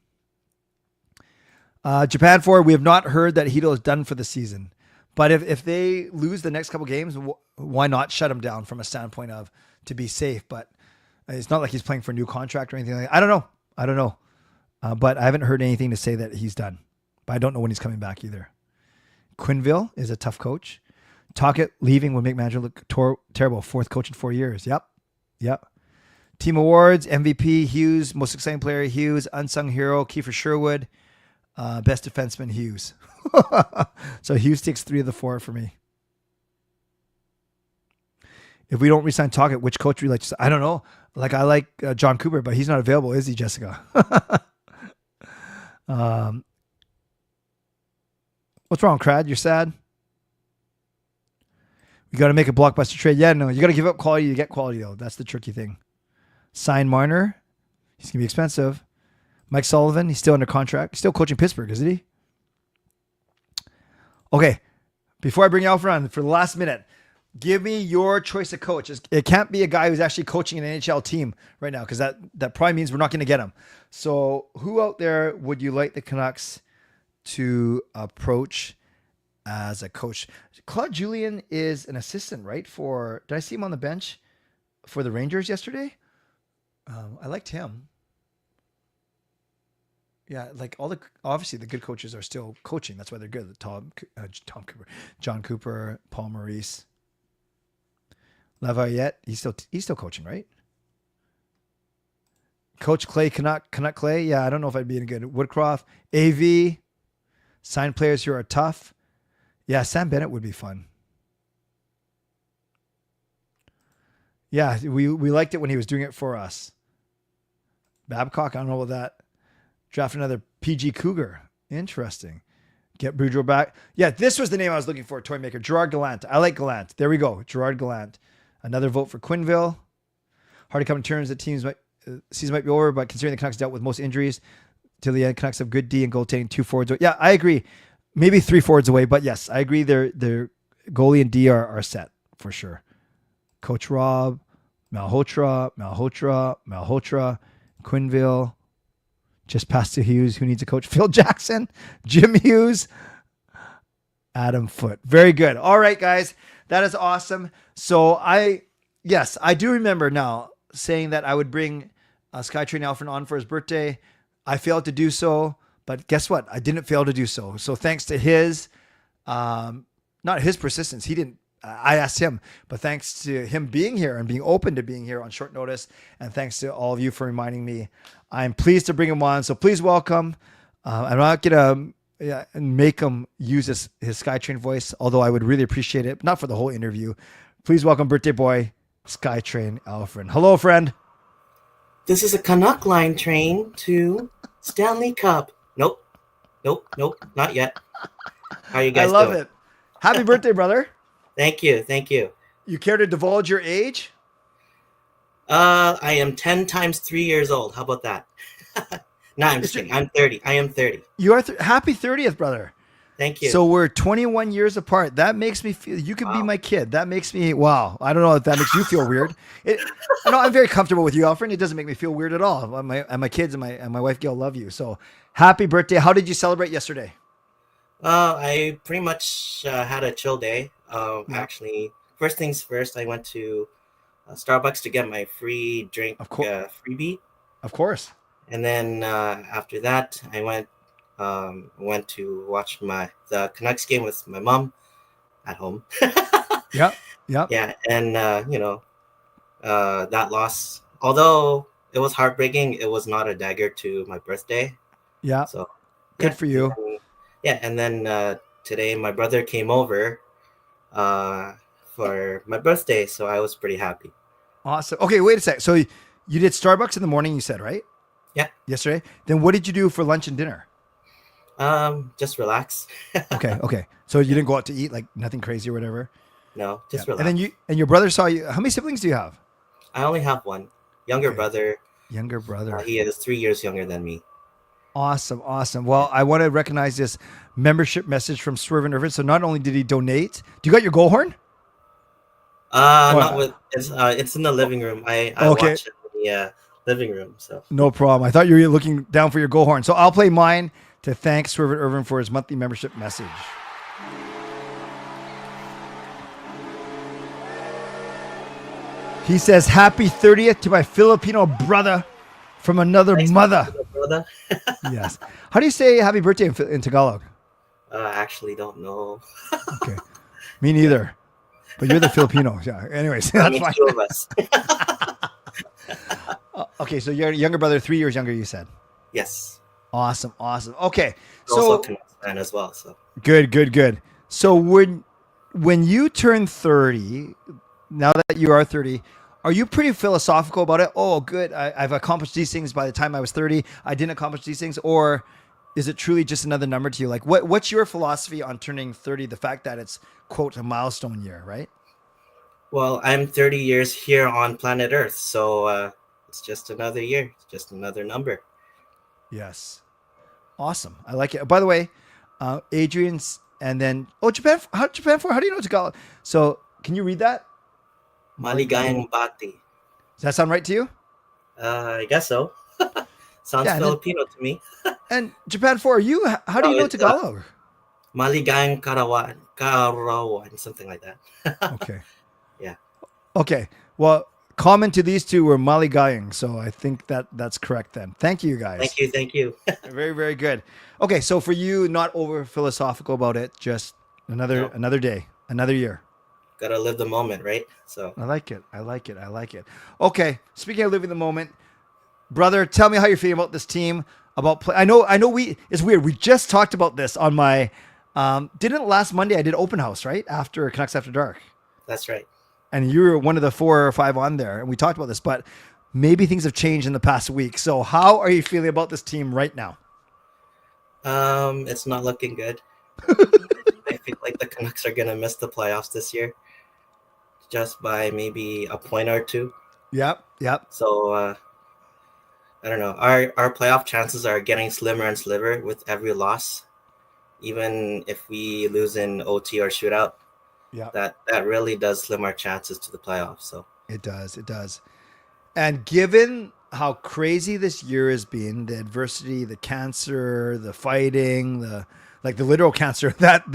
Japan forward, we have not heard that Hito is done for the season. But if they lose the next couple games, why not shut him down from a standpoint of to be safe? But it's not like he's playing for a new contract or anything like that. I don't know. But I haven't heard anything to say that he's done. But I don't know when he's coming back either. Quinville is a tough coach. Tocchet leaving would make manager look terrible. 4th coach in 4 years. Yep. Team awards, MVP, Hughes. Most exciting player, Hughes. Unsung hero, Kiefer Sherwood. Best defenseman, Hughes. So Hughes takes 3 of the 4 for me. If we don't resign Tocchet, which coach would you like to? I don't know. Like I like John Cooper, but he's not available, is he, Jessica? What's wrong, Crad? You're sad? We got to make a blockbuster trade. Yeah, no, you got to give up quality to get quality, though. That's the tricky thing. Sign Marner. He's going to be expensive. Mike Sullivan, he's still under contract. He's still coaching Pittsburgh, isn't he? Okay, before I bring you Alfred on for the last minute, give me your choice of coach. It can't be a guy who's actually coaching an NHL team right now because that probably means we're not going to get him. So who out there would you like the Canucks to approach as a coach? Claude Julien is an assistant, right? Did I see him on the bench for the Rangers yesterday? I liked him. Yeah, like obviously the good coaches are still coaching. That's why they're good. Tom Cooper, John Cooper, Paul Maurice, Lafayette. He's still coaching, right? Coach Clay, Canuck Clay. Yeah, I don't know if I'd be any good. Woodcroft, AV, sign players who are tough. Yeah, Sam Bennett would be fun. Yeah, we liked it when he was doing it for us. Babcock, I don't know about that. Draft another PG Cougar. Interesting. Get Boudreaux back. Yeah, this was the name I was looking for, toy maker. Gerard Gallant. I like Gallant. There we go. Gerard Gallant. Another vote for Quinville. Hard to come to terms that season might be over, but considering the Canucks dealt with most injuries till the end, Canucks have good D and goaltending, 2 forwards. Yeah, I agree. Maybe 3 forwards away, but yes, I agree. Their goalie and D are set for sure. Coach Rob, Malhotra, Quinville. Just past to Hughes. Who needs a coach? Phil Jackson, Jim Hughes, Adam Foote. Very good. All right, guys. That is awesome. So I do remember now saying that I would bring SkyTrain Alfred on for his birthday. I failed to do so, but guess what? I didn't fail to do so. So thanks to his, not his persistence. He didn't, I asked him, but thanks to him being here and being open to being here on short notice. And thanks to all of you for reminding me, I'm pleased to bring him on. So please welcome. I'm not going to make him use his SkyTrain voice, although I would really appreciate it. Not for the whole interview. Please welcome birthday boy, SkyTrain Alfred. Hello, friend. This is a Canuck line train to Stanley Cup. Nope, not yet. How you guys doing? I love it. Happy birthday, brother. Thank you. You care to divulge your age? I am 10 times 3 years old. How about that? No, I'm just kidding. I'm 30. I am 30. You are happy 30th, brother. Thank you. So we're 21 years apart. That makes me feel you could be my kid. That makes me wow. I don't know if that makes you feel weird. I know I'm very comfortable with you, Alfred. It doesn't make me feel weird at all. My kids and my wife Gail love you. So happy birthday. How did you celebrate yesterday? I pretty much had a chill day. Actually, first things first, I went to Starbucks to get my free drink freebie. Of course. And then after that, I went to watch the Canucks game with my mom at home. Yep. Yeah, and that loss, although it was heartbreaking, it was not a dagger to my birthday. Yeah. So good for you. And then today my brother came over for my birthday, so I was pretty happy. Awesome. Okay, wait a sec. So you did Starbucks in the morning, you said, right? Yeah. Yesterday. Then what did you do for lunch and dinner? Just relax. Okay. So you didn't go out to eat, like nothing crazy or whatever. No, just And relax. then your brother saw you. How many siblings do you have? I only have one younger brother. Younger brother. He is 3 years younger than me. Awesome. Well, I want to recognize this membership message from Swerve and Irvin. So not only did he donate, do you got your goal horn? Not with it's in the living room. I watch it in the living room. So no problem. I thought you were looking down for your goal horn. So I'll play mine to thank Swerve and Irvin for his monthly membership message. He says, "Happy 30th to my Filipino brother from another mother." brother. Yes. How do you say happy birthday in Tagalog? Actually don't know. Okay. Me neither. But you're the Filipino. Yeah. Anyways, that's fine. Two of us. Okay, so your younger brother, 3 years younger, you said. Yes. Awesome. Okay. Also Canucks fan as well. So good. So when you turn 30, now that you are 30, are you pretty philosophical about it? Oh, good. I've accomplished these things by the time I was 30. I didn't accomplish these things. Or is it truly just another number to you? Like, what's your philosophy on turning 30? The fact that it's, quote, a milestone year, right? Well, I'm 30 years here on planet Earth. So it's just another year. It's just another number. Yes. Awesome. I like it. By the way, Adrian's and then, Japan. How do you know Tagalog? So can you read that? Maligayang bati. Does that sound right to you? I guess so. Sounds Filipino to me. And Japan 4, how do you know Tagalog? Maligayang karawan, something like that. Okay. Yeah. Okay. Well, common to these two were maligayang, so I think that's correct then. Thank you, guys. Thank you. Very, very good. Okay, so for you, not over philosophical about it, just another day, another year. Gotta live the moment, right? So I like it. Okay, speaking of living the moment, brother, tell me how you're feeling about this team. About play. I know. It's weird. We just talked about this on my. Didn't last Monday I did open house right after Canucks After Dark. That's right. And you were one of the 4 or 5 on there, and we talked about this. But maybe things have changed in the past week. So how are you feeling about this team right now? It's not looking good. I feel like the Canucks are gonna miss the playoffs this year, just by maybe a point or two. Yep. So I don't know. Our playoff chances are getting slimmer and slimmer with every loss. Even if we lose in OT or shootout, that really does slim our chances to the playoffs. So it does. And given how crazy this year has been, the adversity, the cancer, the fighting, the literal cancer that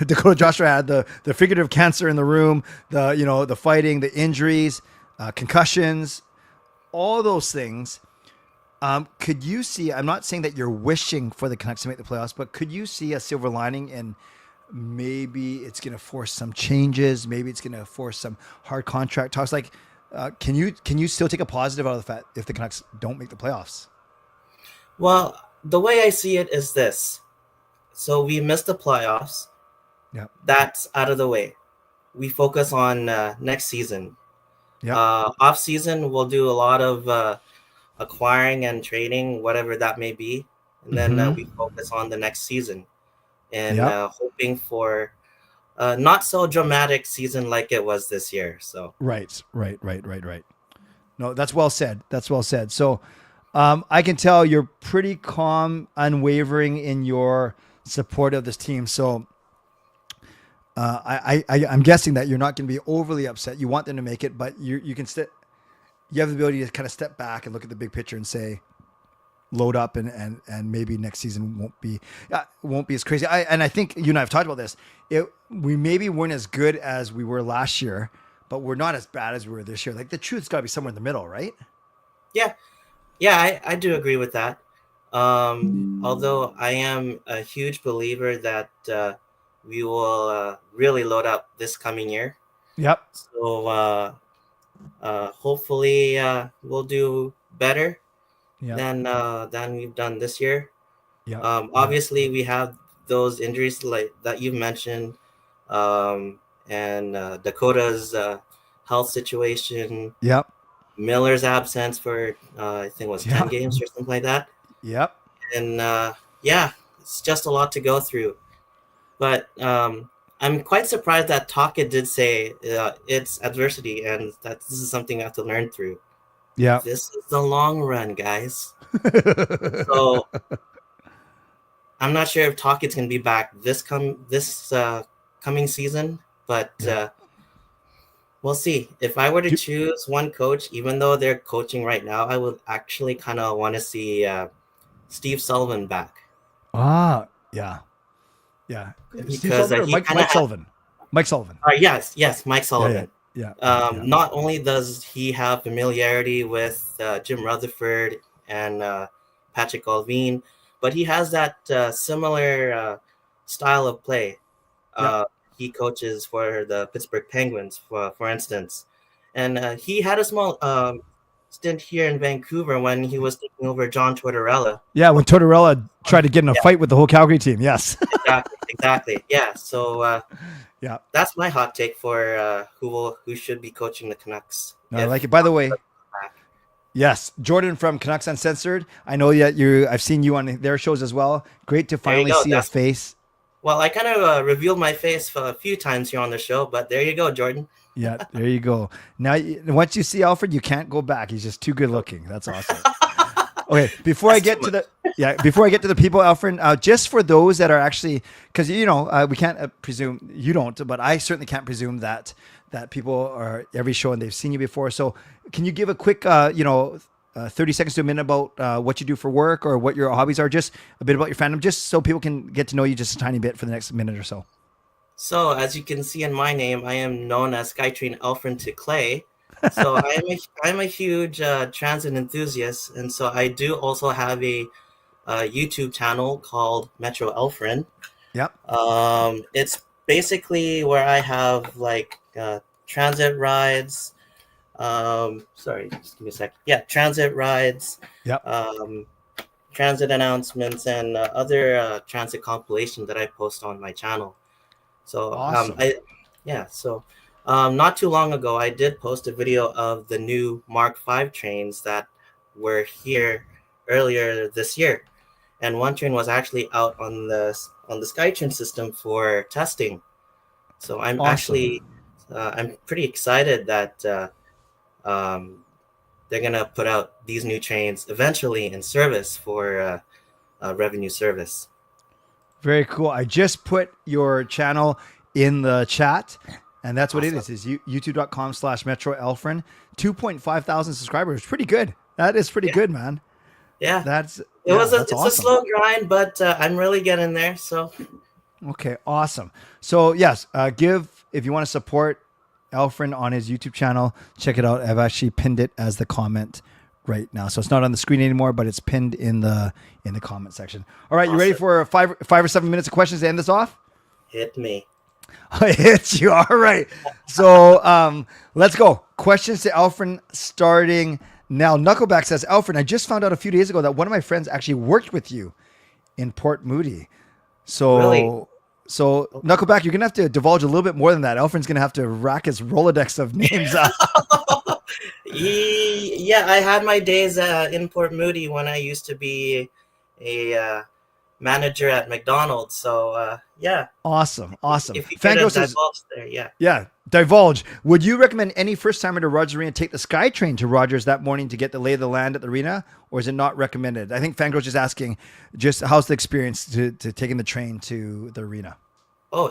Dakota Joshua had, the figurative cancer in the room, the fighting, the injuries, concussions, all those things. Could you see, I'm not saying that you're wishing for the Canucks to make the playoffs, but could you see a silver lining and maybe it's going to force some changes? Maybe it's going to force some hard contract talks. Like, can you still take a positive out of the fact if the Canucks don't make the playoffs? Well, the way I see it is this. So we missed the playoffs. Yeah. That's out of the way. We focus on next season. Yeah. Off season, we'll do a lot of acquiring and trading, whatever that may be. And then we focus on the next season and hoping for not so dramatic season like it was this year. So Right. No, that's well said. So I can tell you're pretty calm, unwavering in your support of this team. So I'm guessing that you're not going to be overly upset. You want them to make it, but you can you have the ability to kind of step back and look at the big picture and say, load up and maybe next season won't be as crazy. I think you and I have talked about this. We maybe weren't as good as we were last year, but we're not as bad as we were this year. Like the truth's got to be somewhere in the middle, right? Yeah, I do agree with that. Although I am a huge believer that we will really load up this coming year. Yep. So hopefully we'll do better than we've done this year. Obviously we have those injuries like that you've mentioned, and Dakota's health situation. Yep. Miller's absence for I think it was 10 games or something like that. Yep. And it's just a lot to go through. But I'm quite surprised that Taka did say it's adversity and that this is something I have to learn through. Yeah. This is the long run, guys. So I'm not sure if Tocchet's going to be back this coming season, but we'll see. If I were to choose one coach, even though they're coaching right now, I would actually kind of want to see Steve Sullivan back. Yeah. Because Mike Sullivan. Mike Sullivan. Yes, Mike Sullivan. Yeah. Not only does he have familiarity with Jim Rutherford and Patrick Allvin, but he has that similar style of play. He coaches for the Pittsburgh Penguins, for instance. And he had a small stint here in Vancouver when he was taking over John Tortorella. Yeah, when Tortorella tried to get in a fight with the whole Calgary team. Yes. Exactly. Yeah. So that's my hot take for who should be coaching the Canucks. I like it. By the way, yes, Jordan from Canucks Uncensored. I know that I've seen you on their shows as well. Great to finally see a face. Well, I kind of revealed my face a few times here on the show, but there you go, Jordan. Yeah, there you go. Now, once you see Alfred, you can't go back. He's just too good looking. That's awesome. Okay, before I get to the people, Alfred, just for those that are actually, because we can't presume you don't, but I certainly can't presume that people are every show and they've seen you before. So, can you give a quick, 30 seconds to a minute about what you do for work or what your hobbies are? Just a bit about your fandom, just so people can get to know you just a tiny bit for the next minute or so. So, as you can see in my name, I am known as Skytrain Alfred to Clay. So I'm a huge transit enthusiast, and so I do also have a YouTube channel called Metro Alfred. Yep. It's basically where I have like transit rides. Sorry, just give me a sec. Yeah, transit rides. Yep. Transit announcements and other transit compilations that I post on my channel. So awesome. Not too long ago, I did post a video of the new Mark V trains that were here earlier this year, and one train was actually out on the SkyTrain system for testing. So I'm actually I'm pretty excited that they're gonna put out these new trains eventually in service for revenue service. Very cool. I just put your channel in the chat. And that's what it is youtube.com/Metro Alfred. 2.5 thousand subscribers. Pretty good. That is pretty good, man. Yeah. It's awesome. A slow grind, but I'm really getting there. So. Okay, awesome. So yes, if you want to support Alfred on his YouTube channel, check it out. I've actually pinned it as the comment right now. So it's not on the screen anymore, but it's pinned in the comment section. All right, you ready for 5 or 7 minutes of questions to end this off? Hit me. I hit you. All right. So let's go. Questions to Alfred starting now. Knuckleback says, Alfred, I just found out a few days ago that one of my friends actually worked with you in Port Moody. So, really? So Knuckleback, you're going to have to divulge a little bit more than that. Alfred's going to have to rack his Rolodex of names up. Yeah, I had my days in Port Moody when I used to be a manager at McDonald's. So yeah. Awesome. If you could divulge there, yeah. Yeah, divulge. Would you recommend any first timer to Rogers Arena take the SkyTrain to Rogers that morning to get the lay of the land at the arena, or is it not recommended? I think Fangirl's just asking, just how's the experience to taking the train to the arena? Oh,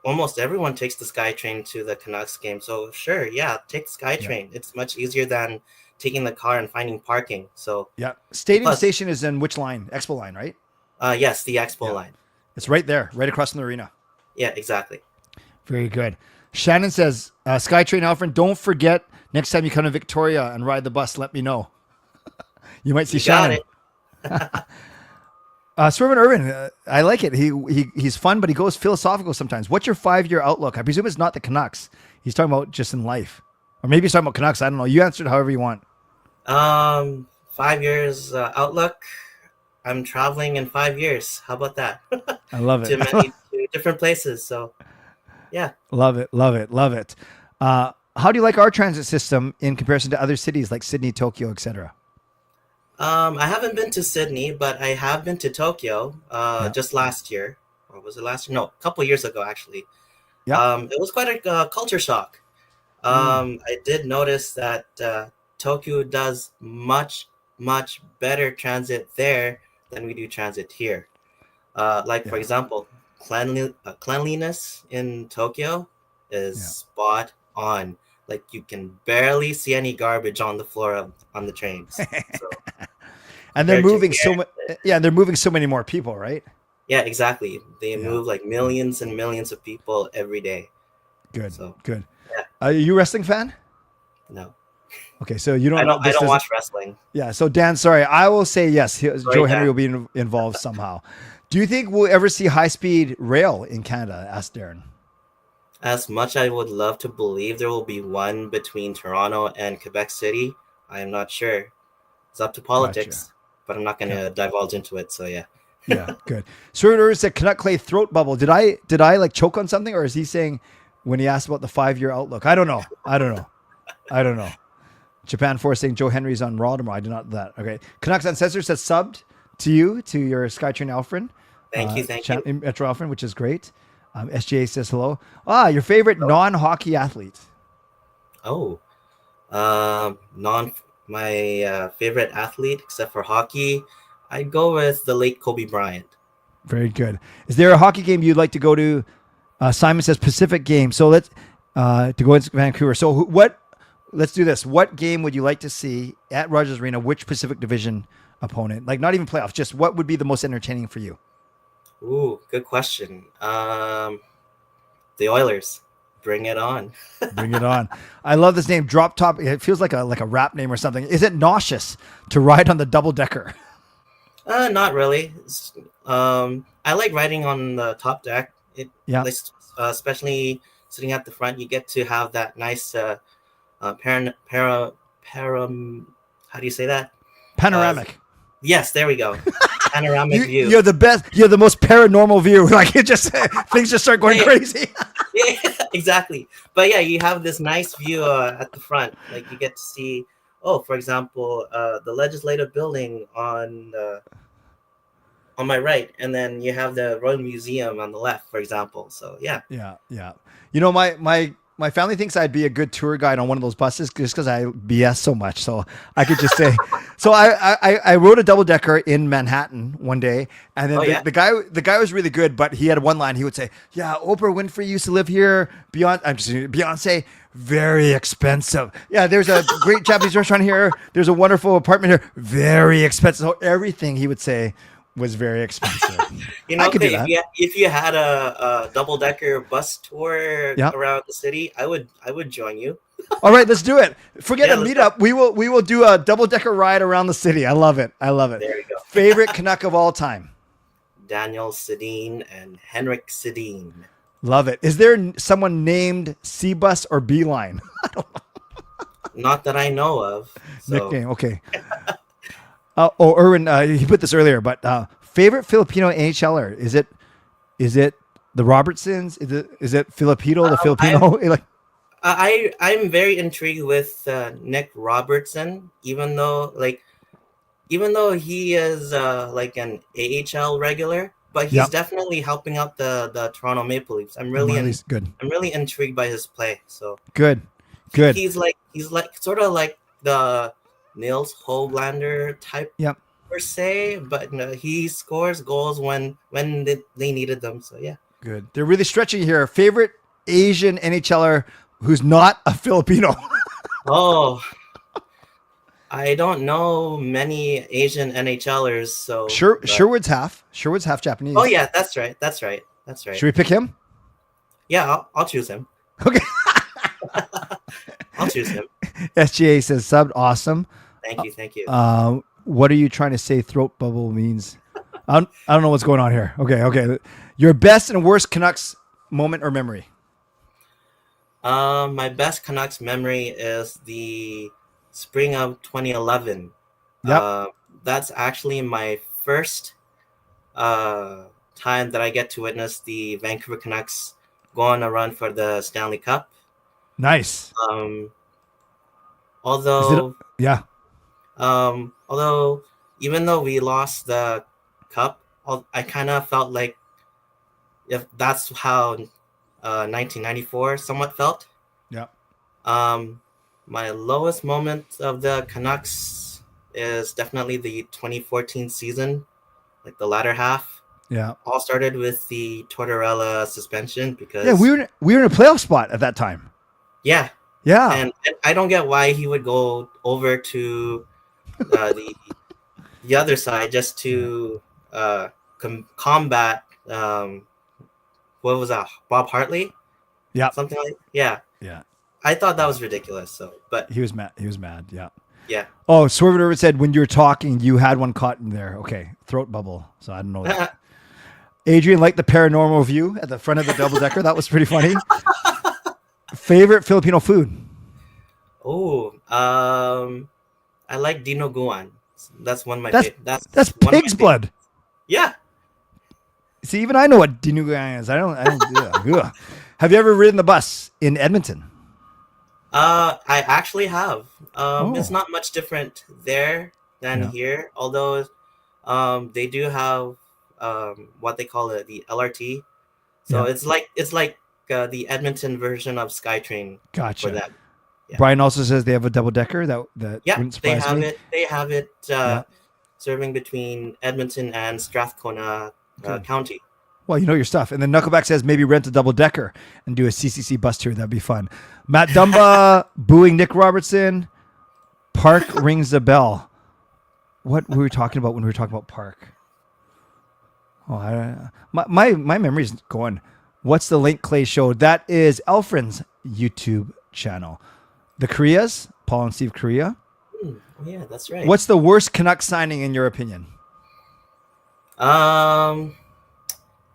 almost everyone takes the SkyTrain to the Canucks game. So sure, yeah, take the SkyTrain. Yeah. It's much easier than taking the car and finding parking. So yeah, Stadium Station is in which line? Expo line, right? Yes, the Expo line. It's right there, right across from the arena. Yeah, exactly. Very good. Shannon says, SkyTrain Alfred, don't forget next time you come to Victoria and ride the bus, let me know. You might see Shannon. Swervin Irvin, I like it. He's fun, but he goes philosophical sometimes. What's your 5-year outlook? I presume it's not the Canucks. He's talking about just in life. Or maybe he's talking about Canucks. I don't know. You answered however you want. 5 years outlook. I'm traveling in 5 years. How about that? I love it. to different places. So, yeah. Love it. How do you like our transit system in comparison to other cities like Sydney, Tokyo, etc.? I haven't been to Sydney, but I have been to Tokyo Yeah. just last year. Or was it last year? No, a couple years ago, actually. Yeah. It was quite a culture shock. I did notice that Tokyo does much, much better transit there than we do transit here. Like, for Yeah. example, cleanliness in Tokyo is Yeah. spot on. Like, you can barely see any garbage on the floor on the trains. So, And they're compared to moving here, they're moving so many more people, right? yeah, exactly. They Yeah. move like millions and millions of people every day. Good. So, Good. yeah, Are you a wrestling fan? no, Okay, so you don't I know don't. I this don't doesn't. watch wrestling. Yeah, so Dan, sorry, I will say yes. Joe Henry Dan. will be involved somehow. Do you think we'll ever see high-speed rail in Canada? Asked Darren. As much I would love to believe there will be one between Toronto and Quebec City, I am not sure. It's up to politics, Gotcha. but I'm not going to divulge into it. So yeah. Yeah, good. Sir said Canuck Clay throat bubble. Did I like choke on something, or is he saying when he asked about the 5-year outlook? I don't know. Japan Force saying Joe Henry's on Raw tomorrow. I did not that. Okay. Canucks Uncensored says subbed to your Skytrain Alfred. Thank you. Metro Alfred, which is great. SGA says hello. Your favorite non-hockey athlete. Oh, my favorite athlete except for hockey, I'd go with the late Kobe Bryant. Very good. Is there a hockey game you'd like to go to? Simon says Pacific game. So let's to go into Vancouver. So let's do this. What game would you like to see at Rogers Arena? Which Pacific Division opponent? Like not even playoffs, just what would be the most entertaining for you? Ooh, good question. The Oilers. Bring it on. Bring it on. I love this name, Drop Top. It feels like a rap name or something. Is it nauseous to ride on the double decker? Not really. I like riding on the top deck. Especially sitting at the front, you get to have that nice how do you say that? Panoramic. Yes, there we go. Panoramic view. You're the best. You're the most paranormal view. Like it just things just start going crazy. Yeah, exactly. But yeah, you have this nice view at the front. Like you get to see, for example, the legislative building on my right, and then you have the Royal Museum on the left, for example. So yeah. Yeah. You know, my family thinks I'd be a good tour guide on one of those buses just because I BS so much. So I could just say, so I rode a double decker in Manhattan one day, and then the guy was really good, but he had one line. He would say, "Yeah, Oprah Winfrey used to live here. Beyonce, very expensive. Yeah, there's a great Japanese restaurant here. There's a wonderful apartment here, very expensive." So everything he would say was very expensive. I could do that. If you had a double decker bus tour around the city, I would join you. All right, let's do it. Forget a meetup. We will do a double decker ride around the city. I love it. There you go. Favorite Canuck of all time? Daniel Sedin and Henrik Sedin. Love it. Is there someone named C-Bus or Beeline? I don't know. Not that I know of. So. Nickname. Okay. Erwin, he put this earlier, but favorite Filipino NHLer? Is it the Robertsons? Is it Filipino, the Filipino? I'm very intrigued with Nick Robertson, even though he is like an AHL regular, but he's definitely helping out the Toronto Maple Leafs. I'm really intrigued by his play. So good. He's like sort of like the Nils Hoglander type per se, but he scores goals when they needed them. So yeah, good. They're really stretching here. Favorite Asian NHLer who's not a Filipino? I don't know many Asian NHLers. So Sherwood's half Japanese. Oh yeah, that's right. Should we pick him? Yeah, I'll choose him. Okay. I'll choose him. SGA says subbed. Awesome. Thank you. What are you trying to say throat bubble means? I don't know what's going on here. Okay. Your best and worst Canucks moment or memory? My best Canucks memory is the spring of 2011. That's actually my first time that I get to witness the Vancouver Canucks go on a run for the Stanley Cup. Nice. Although, even though we lost the cup, I kind of felt like if that's how 1994 somewhat felt. Yeah. My lowest moment of the Canucks is definitely the 2014 season, like the latter half. Yeah. All started with the Tortorella suspension because we were in a playoff spot at that time. Yeah. Yeah. And I don't get why he would go over to the other side just to combat what was that? Bob Hartley? Yeah. Something like yeah. Yeah. I thought that was ridiculous. So, but he was mad. He was mad. Yeah. Yeah. Oh, Swerve said when you were talking, you had one caught in there. Okay, throat bubble. So I don't know. That. Adrian liked the paranormal view at the front of the double decker. That was pretty funny. Favorite Filipino food? Oh, I like dinuguan. That's one of my favorites. That's pig's blood. Yeah. See, even I know what dinuguan is. I don't. Yeah. Have you ever ridden the bus in Edmonton? I actually have. It's not much different there than here, although they do have what they call the LRT. So it's like the Edmonton version of SkyTrain. Gotcha. For them. Yeah. Brian also says they have a double decker. That wouldn't surprise me. They have it serving between Edmonton and Strathcona County. Well, you know your stuff. And then Knuckleback says maybe rent a double decker and do a CCC bus tour. That'd be fun. Matt Dumba booing Nick Robertson. Park rings the bell. What were we talking about when we were talking about Park? Oh, my memory's going. What's the link Clay showed? That is Alfred's YouTube channel. The Koreas, Paul and Steve Korea. Oh, yeah, that's right. What's the worst Canuck signing in your opinion?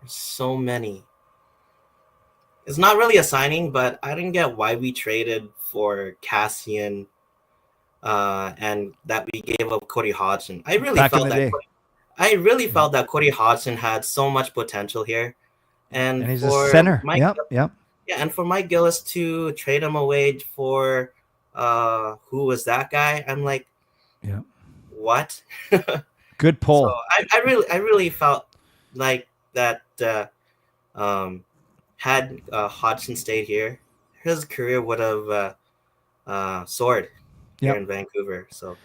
So many. It's not really a signing, but I didn't get why we traded for Cassian and that we gave up Cody Hodgson. I really felt that Cody Hodgson had so much potential here. And he's a center. Yep. Yeah, and for Mike Gillis to trade him away for who was that guy? I'm like, what? Good pull. So I really felt like that had Hodgson stayed here, his career would have soared here in Vancouver. So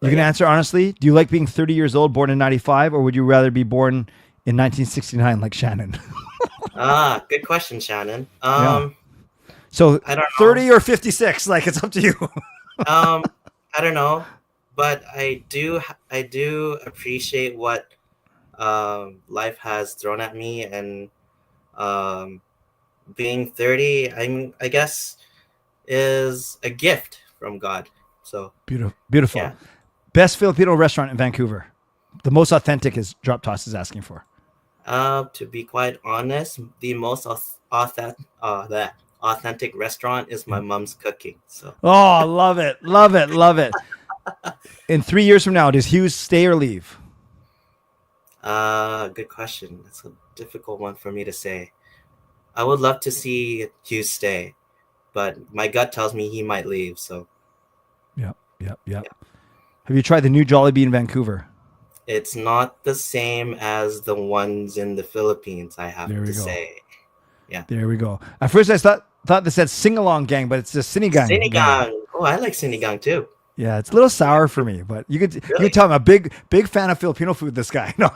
you can answer honestly. Do you like being 30 years old, born in 95, or would you rather be born in 1969 like Shannon? Good question, Shannon. So I don't know. 30 or 56, like it's up to you. I don't know, but I do appreciate what life has thrown at me, and being 30, I guess is a gift from God. So beautiful. Yeah. Best Filipino restaurant in Vancouver. The most authentic is Drop Toss is asking for. To be quite honest, the most authentic restaurant is my mom's cooking. So love it. In 3 years from now, does Hughes stay or leave? Good question. That's a difficult one for me to say. I would love to see Hughes stay, but my gut tells me he might leave. So Yep. Have you tried the new Jollibee in Vancouver? It's not the same as the ones in the Philippines, I have to say. Yeah. There we go. At first I thought this said sing-along gang, but it's just Sinigang. Sinigang. Oh, I like Sinigang too. Yeah, it's a little sour for me, but you can tell I'm a big fan of Filipino food. This guy, no,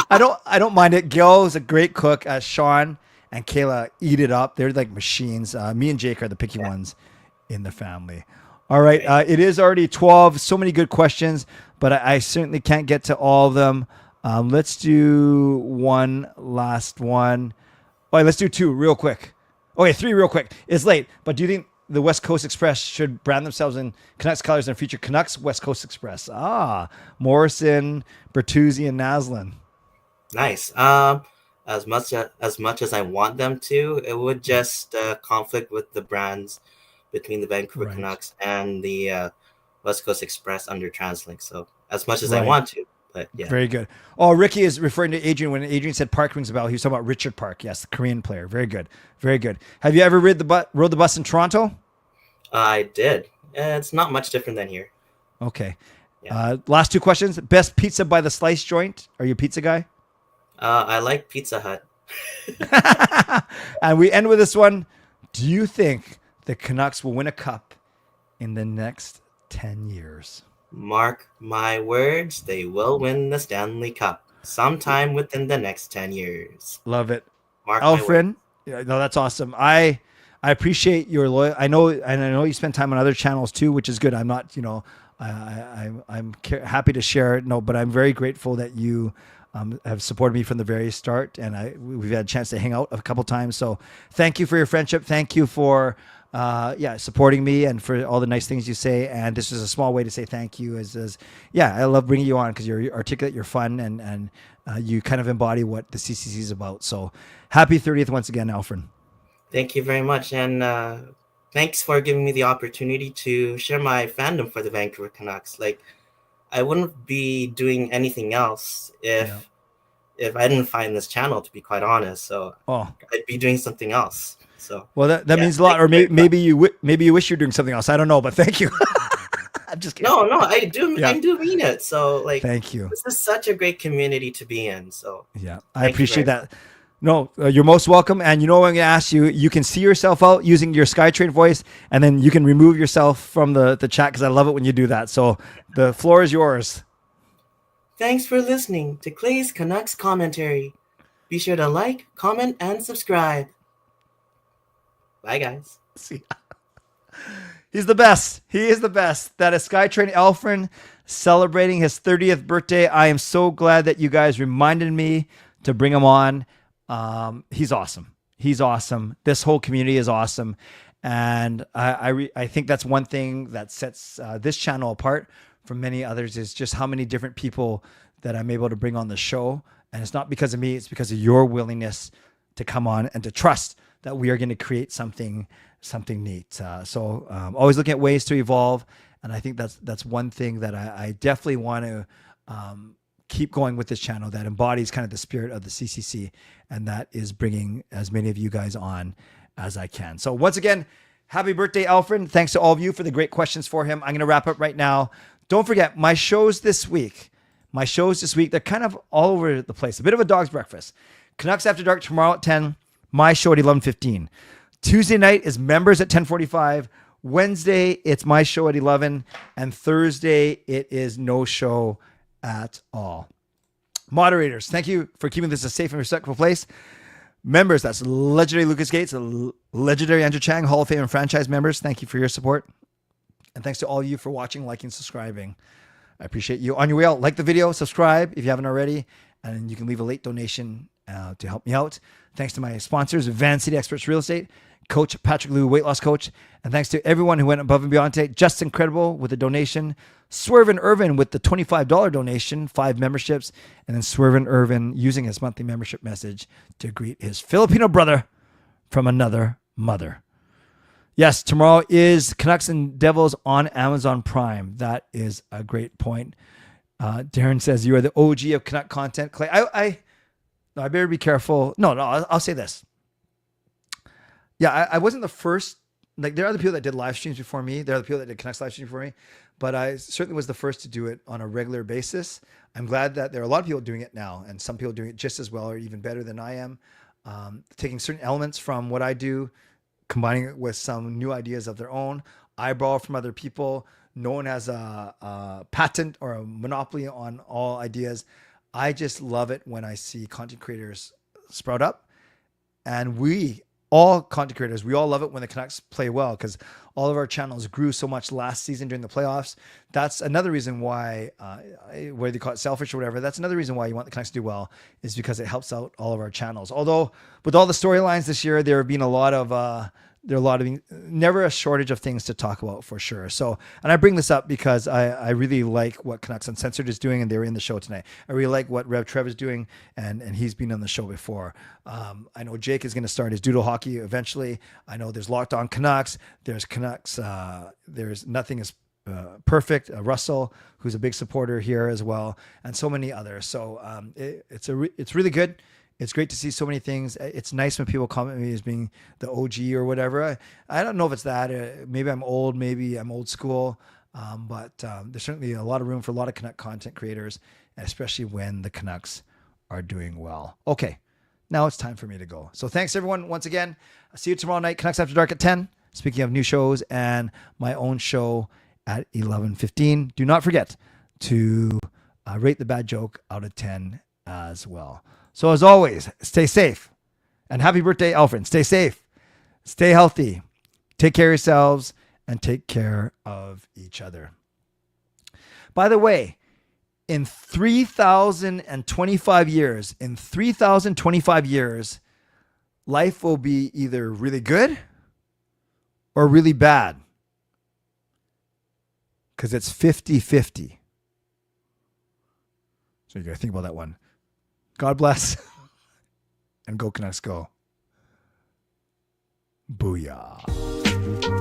I don't mind it. Gil is a great cook. Sean and Kayla eat it up. They're like machines. Me and Jake are the picky ones in the family. All right, it is already 12. So many good questions, but I certainly can't get to all of them. Let's do one last one. All right, let's do two real quick. Okay, three real quick. It's late, but do you think the West Coast Express should brand themselves in Canucks colors and feature Canucks West Coast Express? Morrison, Bertuzzi, and Naslin. Nice. As much as I want them to, it would just conflict with the brands between the Vancouver Canucks and the West Coast Express under TransLink. So as much as I want to, but yeah. Very good. Oh, Ricky is referring to Adrian. When Adrian said Park rings a bell, he was talking about Richard Park. Yes, the Korean player. Very good. Very good. Have you ever rode the bus in Toronto? I did. It's not much different than here. Okay. Yeah. Last two questions. Best pizza by the slice joint. Are you a pizza guy? I like Pizza Hut. And we end with this one. Do you think the Canucks will win a cup in the next 10 years? Mark my words, they will win the Stanley Cup sometime within the next 10 years. Love it. Mark Alfred, yeah, no, that's awesome. I appreciate your loyal. I know you spend time on other channels too, which is good. I'm not, I'm happy to share. No, but I'm very grateful that you have supported me from the very start, and we've had a chance to hang out a couple times. So thank you for your friendship. Thank you for supporting me and for all the nice things you say. And this is a small way to say thank you. I love bringing you on because you're articulate, you're fun, and you kind of embody what the CCC is about. So happy 30th once again, Alfred. Thank you very much. And thanks for giving me the opportunity to share my fandom for the Vancouver Canucks. Like, I wouldn't be doing anything else if I didn't find this channel, to be quite honest. So I'd be doing something else. So that means a lot. Or maybe you wish you're doing something else. I don't know, but thank you. I'm just kidding. No, I do. Yeah. I do mean it. So like, thank you. This is such a great community to be in. So yeah, I appreciate that. No, you're most welcome. And you know what I'm going to ask you? You can see yourself out using your SkyTrain voice, and then you can remove yourself from the chat because I love it when you do that. So the floor is yours. Thanks for listening to Clay's Canucks commentary. Be sure to like, comment, and subscribe. Bye, guys. See. He's the best. He is the best. That is SkyTrain Alfred celebrating his 30th birthday. I am so glad that you guys reminded me to bring him on. He's awesome. He's awesome. This whole community is awesome. And I think that's one thing that sets this channel apart from many others is just how many different people that I'm able to bring on the show. And it's not because of me. It's because of your willingness to come on and to trust that we are going to create something neat. Always looking at ways to evolve. And I think that's one thing that I definitely want to keep going with this channel that embodies kind of the spirit of the CCC. And that is bringing as many of you guys on as I can. So once again, happy birthday, Alfred. Thanks to all of you for the great questions for him. I'm going to wrap up right now. Don't forget my shows this week. They're kind of all over the place. A bit of a dog's breakfast. Canucks After Dark tomorrow at 10. My show at 11:15. Tuesday night is Members at 10:45. Wednesday, it's my show at 11. And Thursday, it is no show at all. Moderators, thank you for keeping this a safe and respectful place. Members, that's legendary Lucas Gates, legendary Andrew Chang, Hall of Fame and franchise members. Thank you for your support. And thanks to all of you for watching, liking, subscribing. I appreciate you. On your way out, like the video, subscribe if you haven't already, and you can leave a late donation to help me out. Thanks to my sponsors, Van City Experts Real Estate, Coach Patrick Liu, weight loss coach. And thanks to everyone who went above and beyond today. Just Incredible with a donation. Swerve and Irvin with the $25 donation, 5 memberships. And then Swerve and Irvin using his monthly membership message to greet his Filipino brother from another mother. Yes, tomorrow is Canucks and Devils on Amazon Prime. That is a great point. Darren says, you are the OG of Canuck content. Clay, I better be careful. No, I'll say this. Yeah, I wasn't the first. Like, there are other people that did live streams before me. There are other people that did Canucks live streams before me. But I certainly was the first to do it on a regular basis. I'm glad that there are a lot of people doing it now, and some people doing it just as well or even better than I am. Taking certain elements from what I do, combining it with some new ideas of their own. I borrow from other people. No one has a patent or a monopoly on all ideas. I just love it when I see content creators sprout up. And all content creators, we all love it when the Canucks play well because all of our channels grew so much last season during the playoffs. That's another reason why, whether you call it selfish or whatever, that's another reason why you want the Canucks to do well is because it helps out all of our channels. Although with all the storylines this year, there have been never a shortage of things to talk about for sure. So, and I bring this up because I really like what Canucks Uncensored is doing, and they were in the show tonight. I really like what Rev Trev is doing, and he's been on the show before. I know Jake is going to start his doodle hockey eventually. I know there's Locked On Canucks. There's Canucks. There's Nothing is Perfect. Russell, who's a big supporter here as well, and so many others. So it's really good. It's great to see so many things. It's nice when people comment me as being the OG or whatever. I don't know if it's that. Maybe I'm old. Maybe I'm old school. But there's certainly a lot of room for a lot of Canuck content creators, especially when the Canucks are doing well. Okay, now it's time for me to go. So thanks everyone once again. I'll see you tomorrow night, Canucks After Dark at 10. Speaking of new shows and my own show at 11:15. Do not forget to rate the bad joke out of 10 as well. So as always, stay safe. And happy birthday, Alfred. Stay safe. Stay healthy. Take care of yourselves and take care of each other. By the way, in 3,025 years, life will be either really good or really bad. Because it's 50-50. So you got to think about that one. God bless. And go Canucks go. Booyah.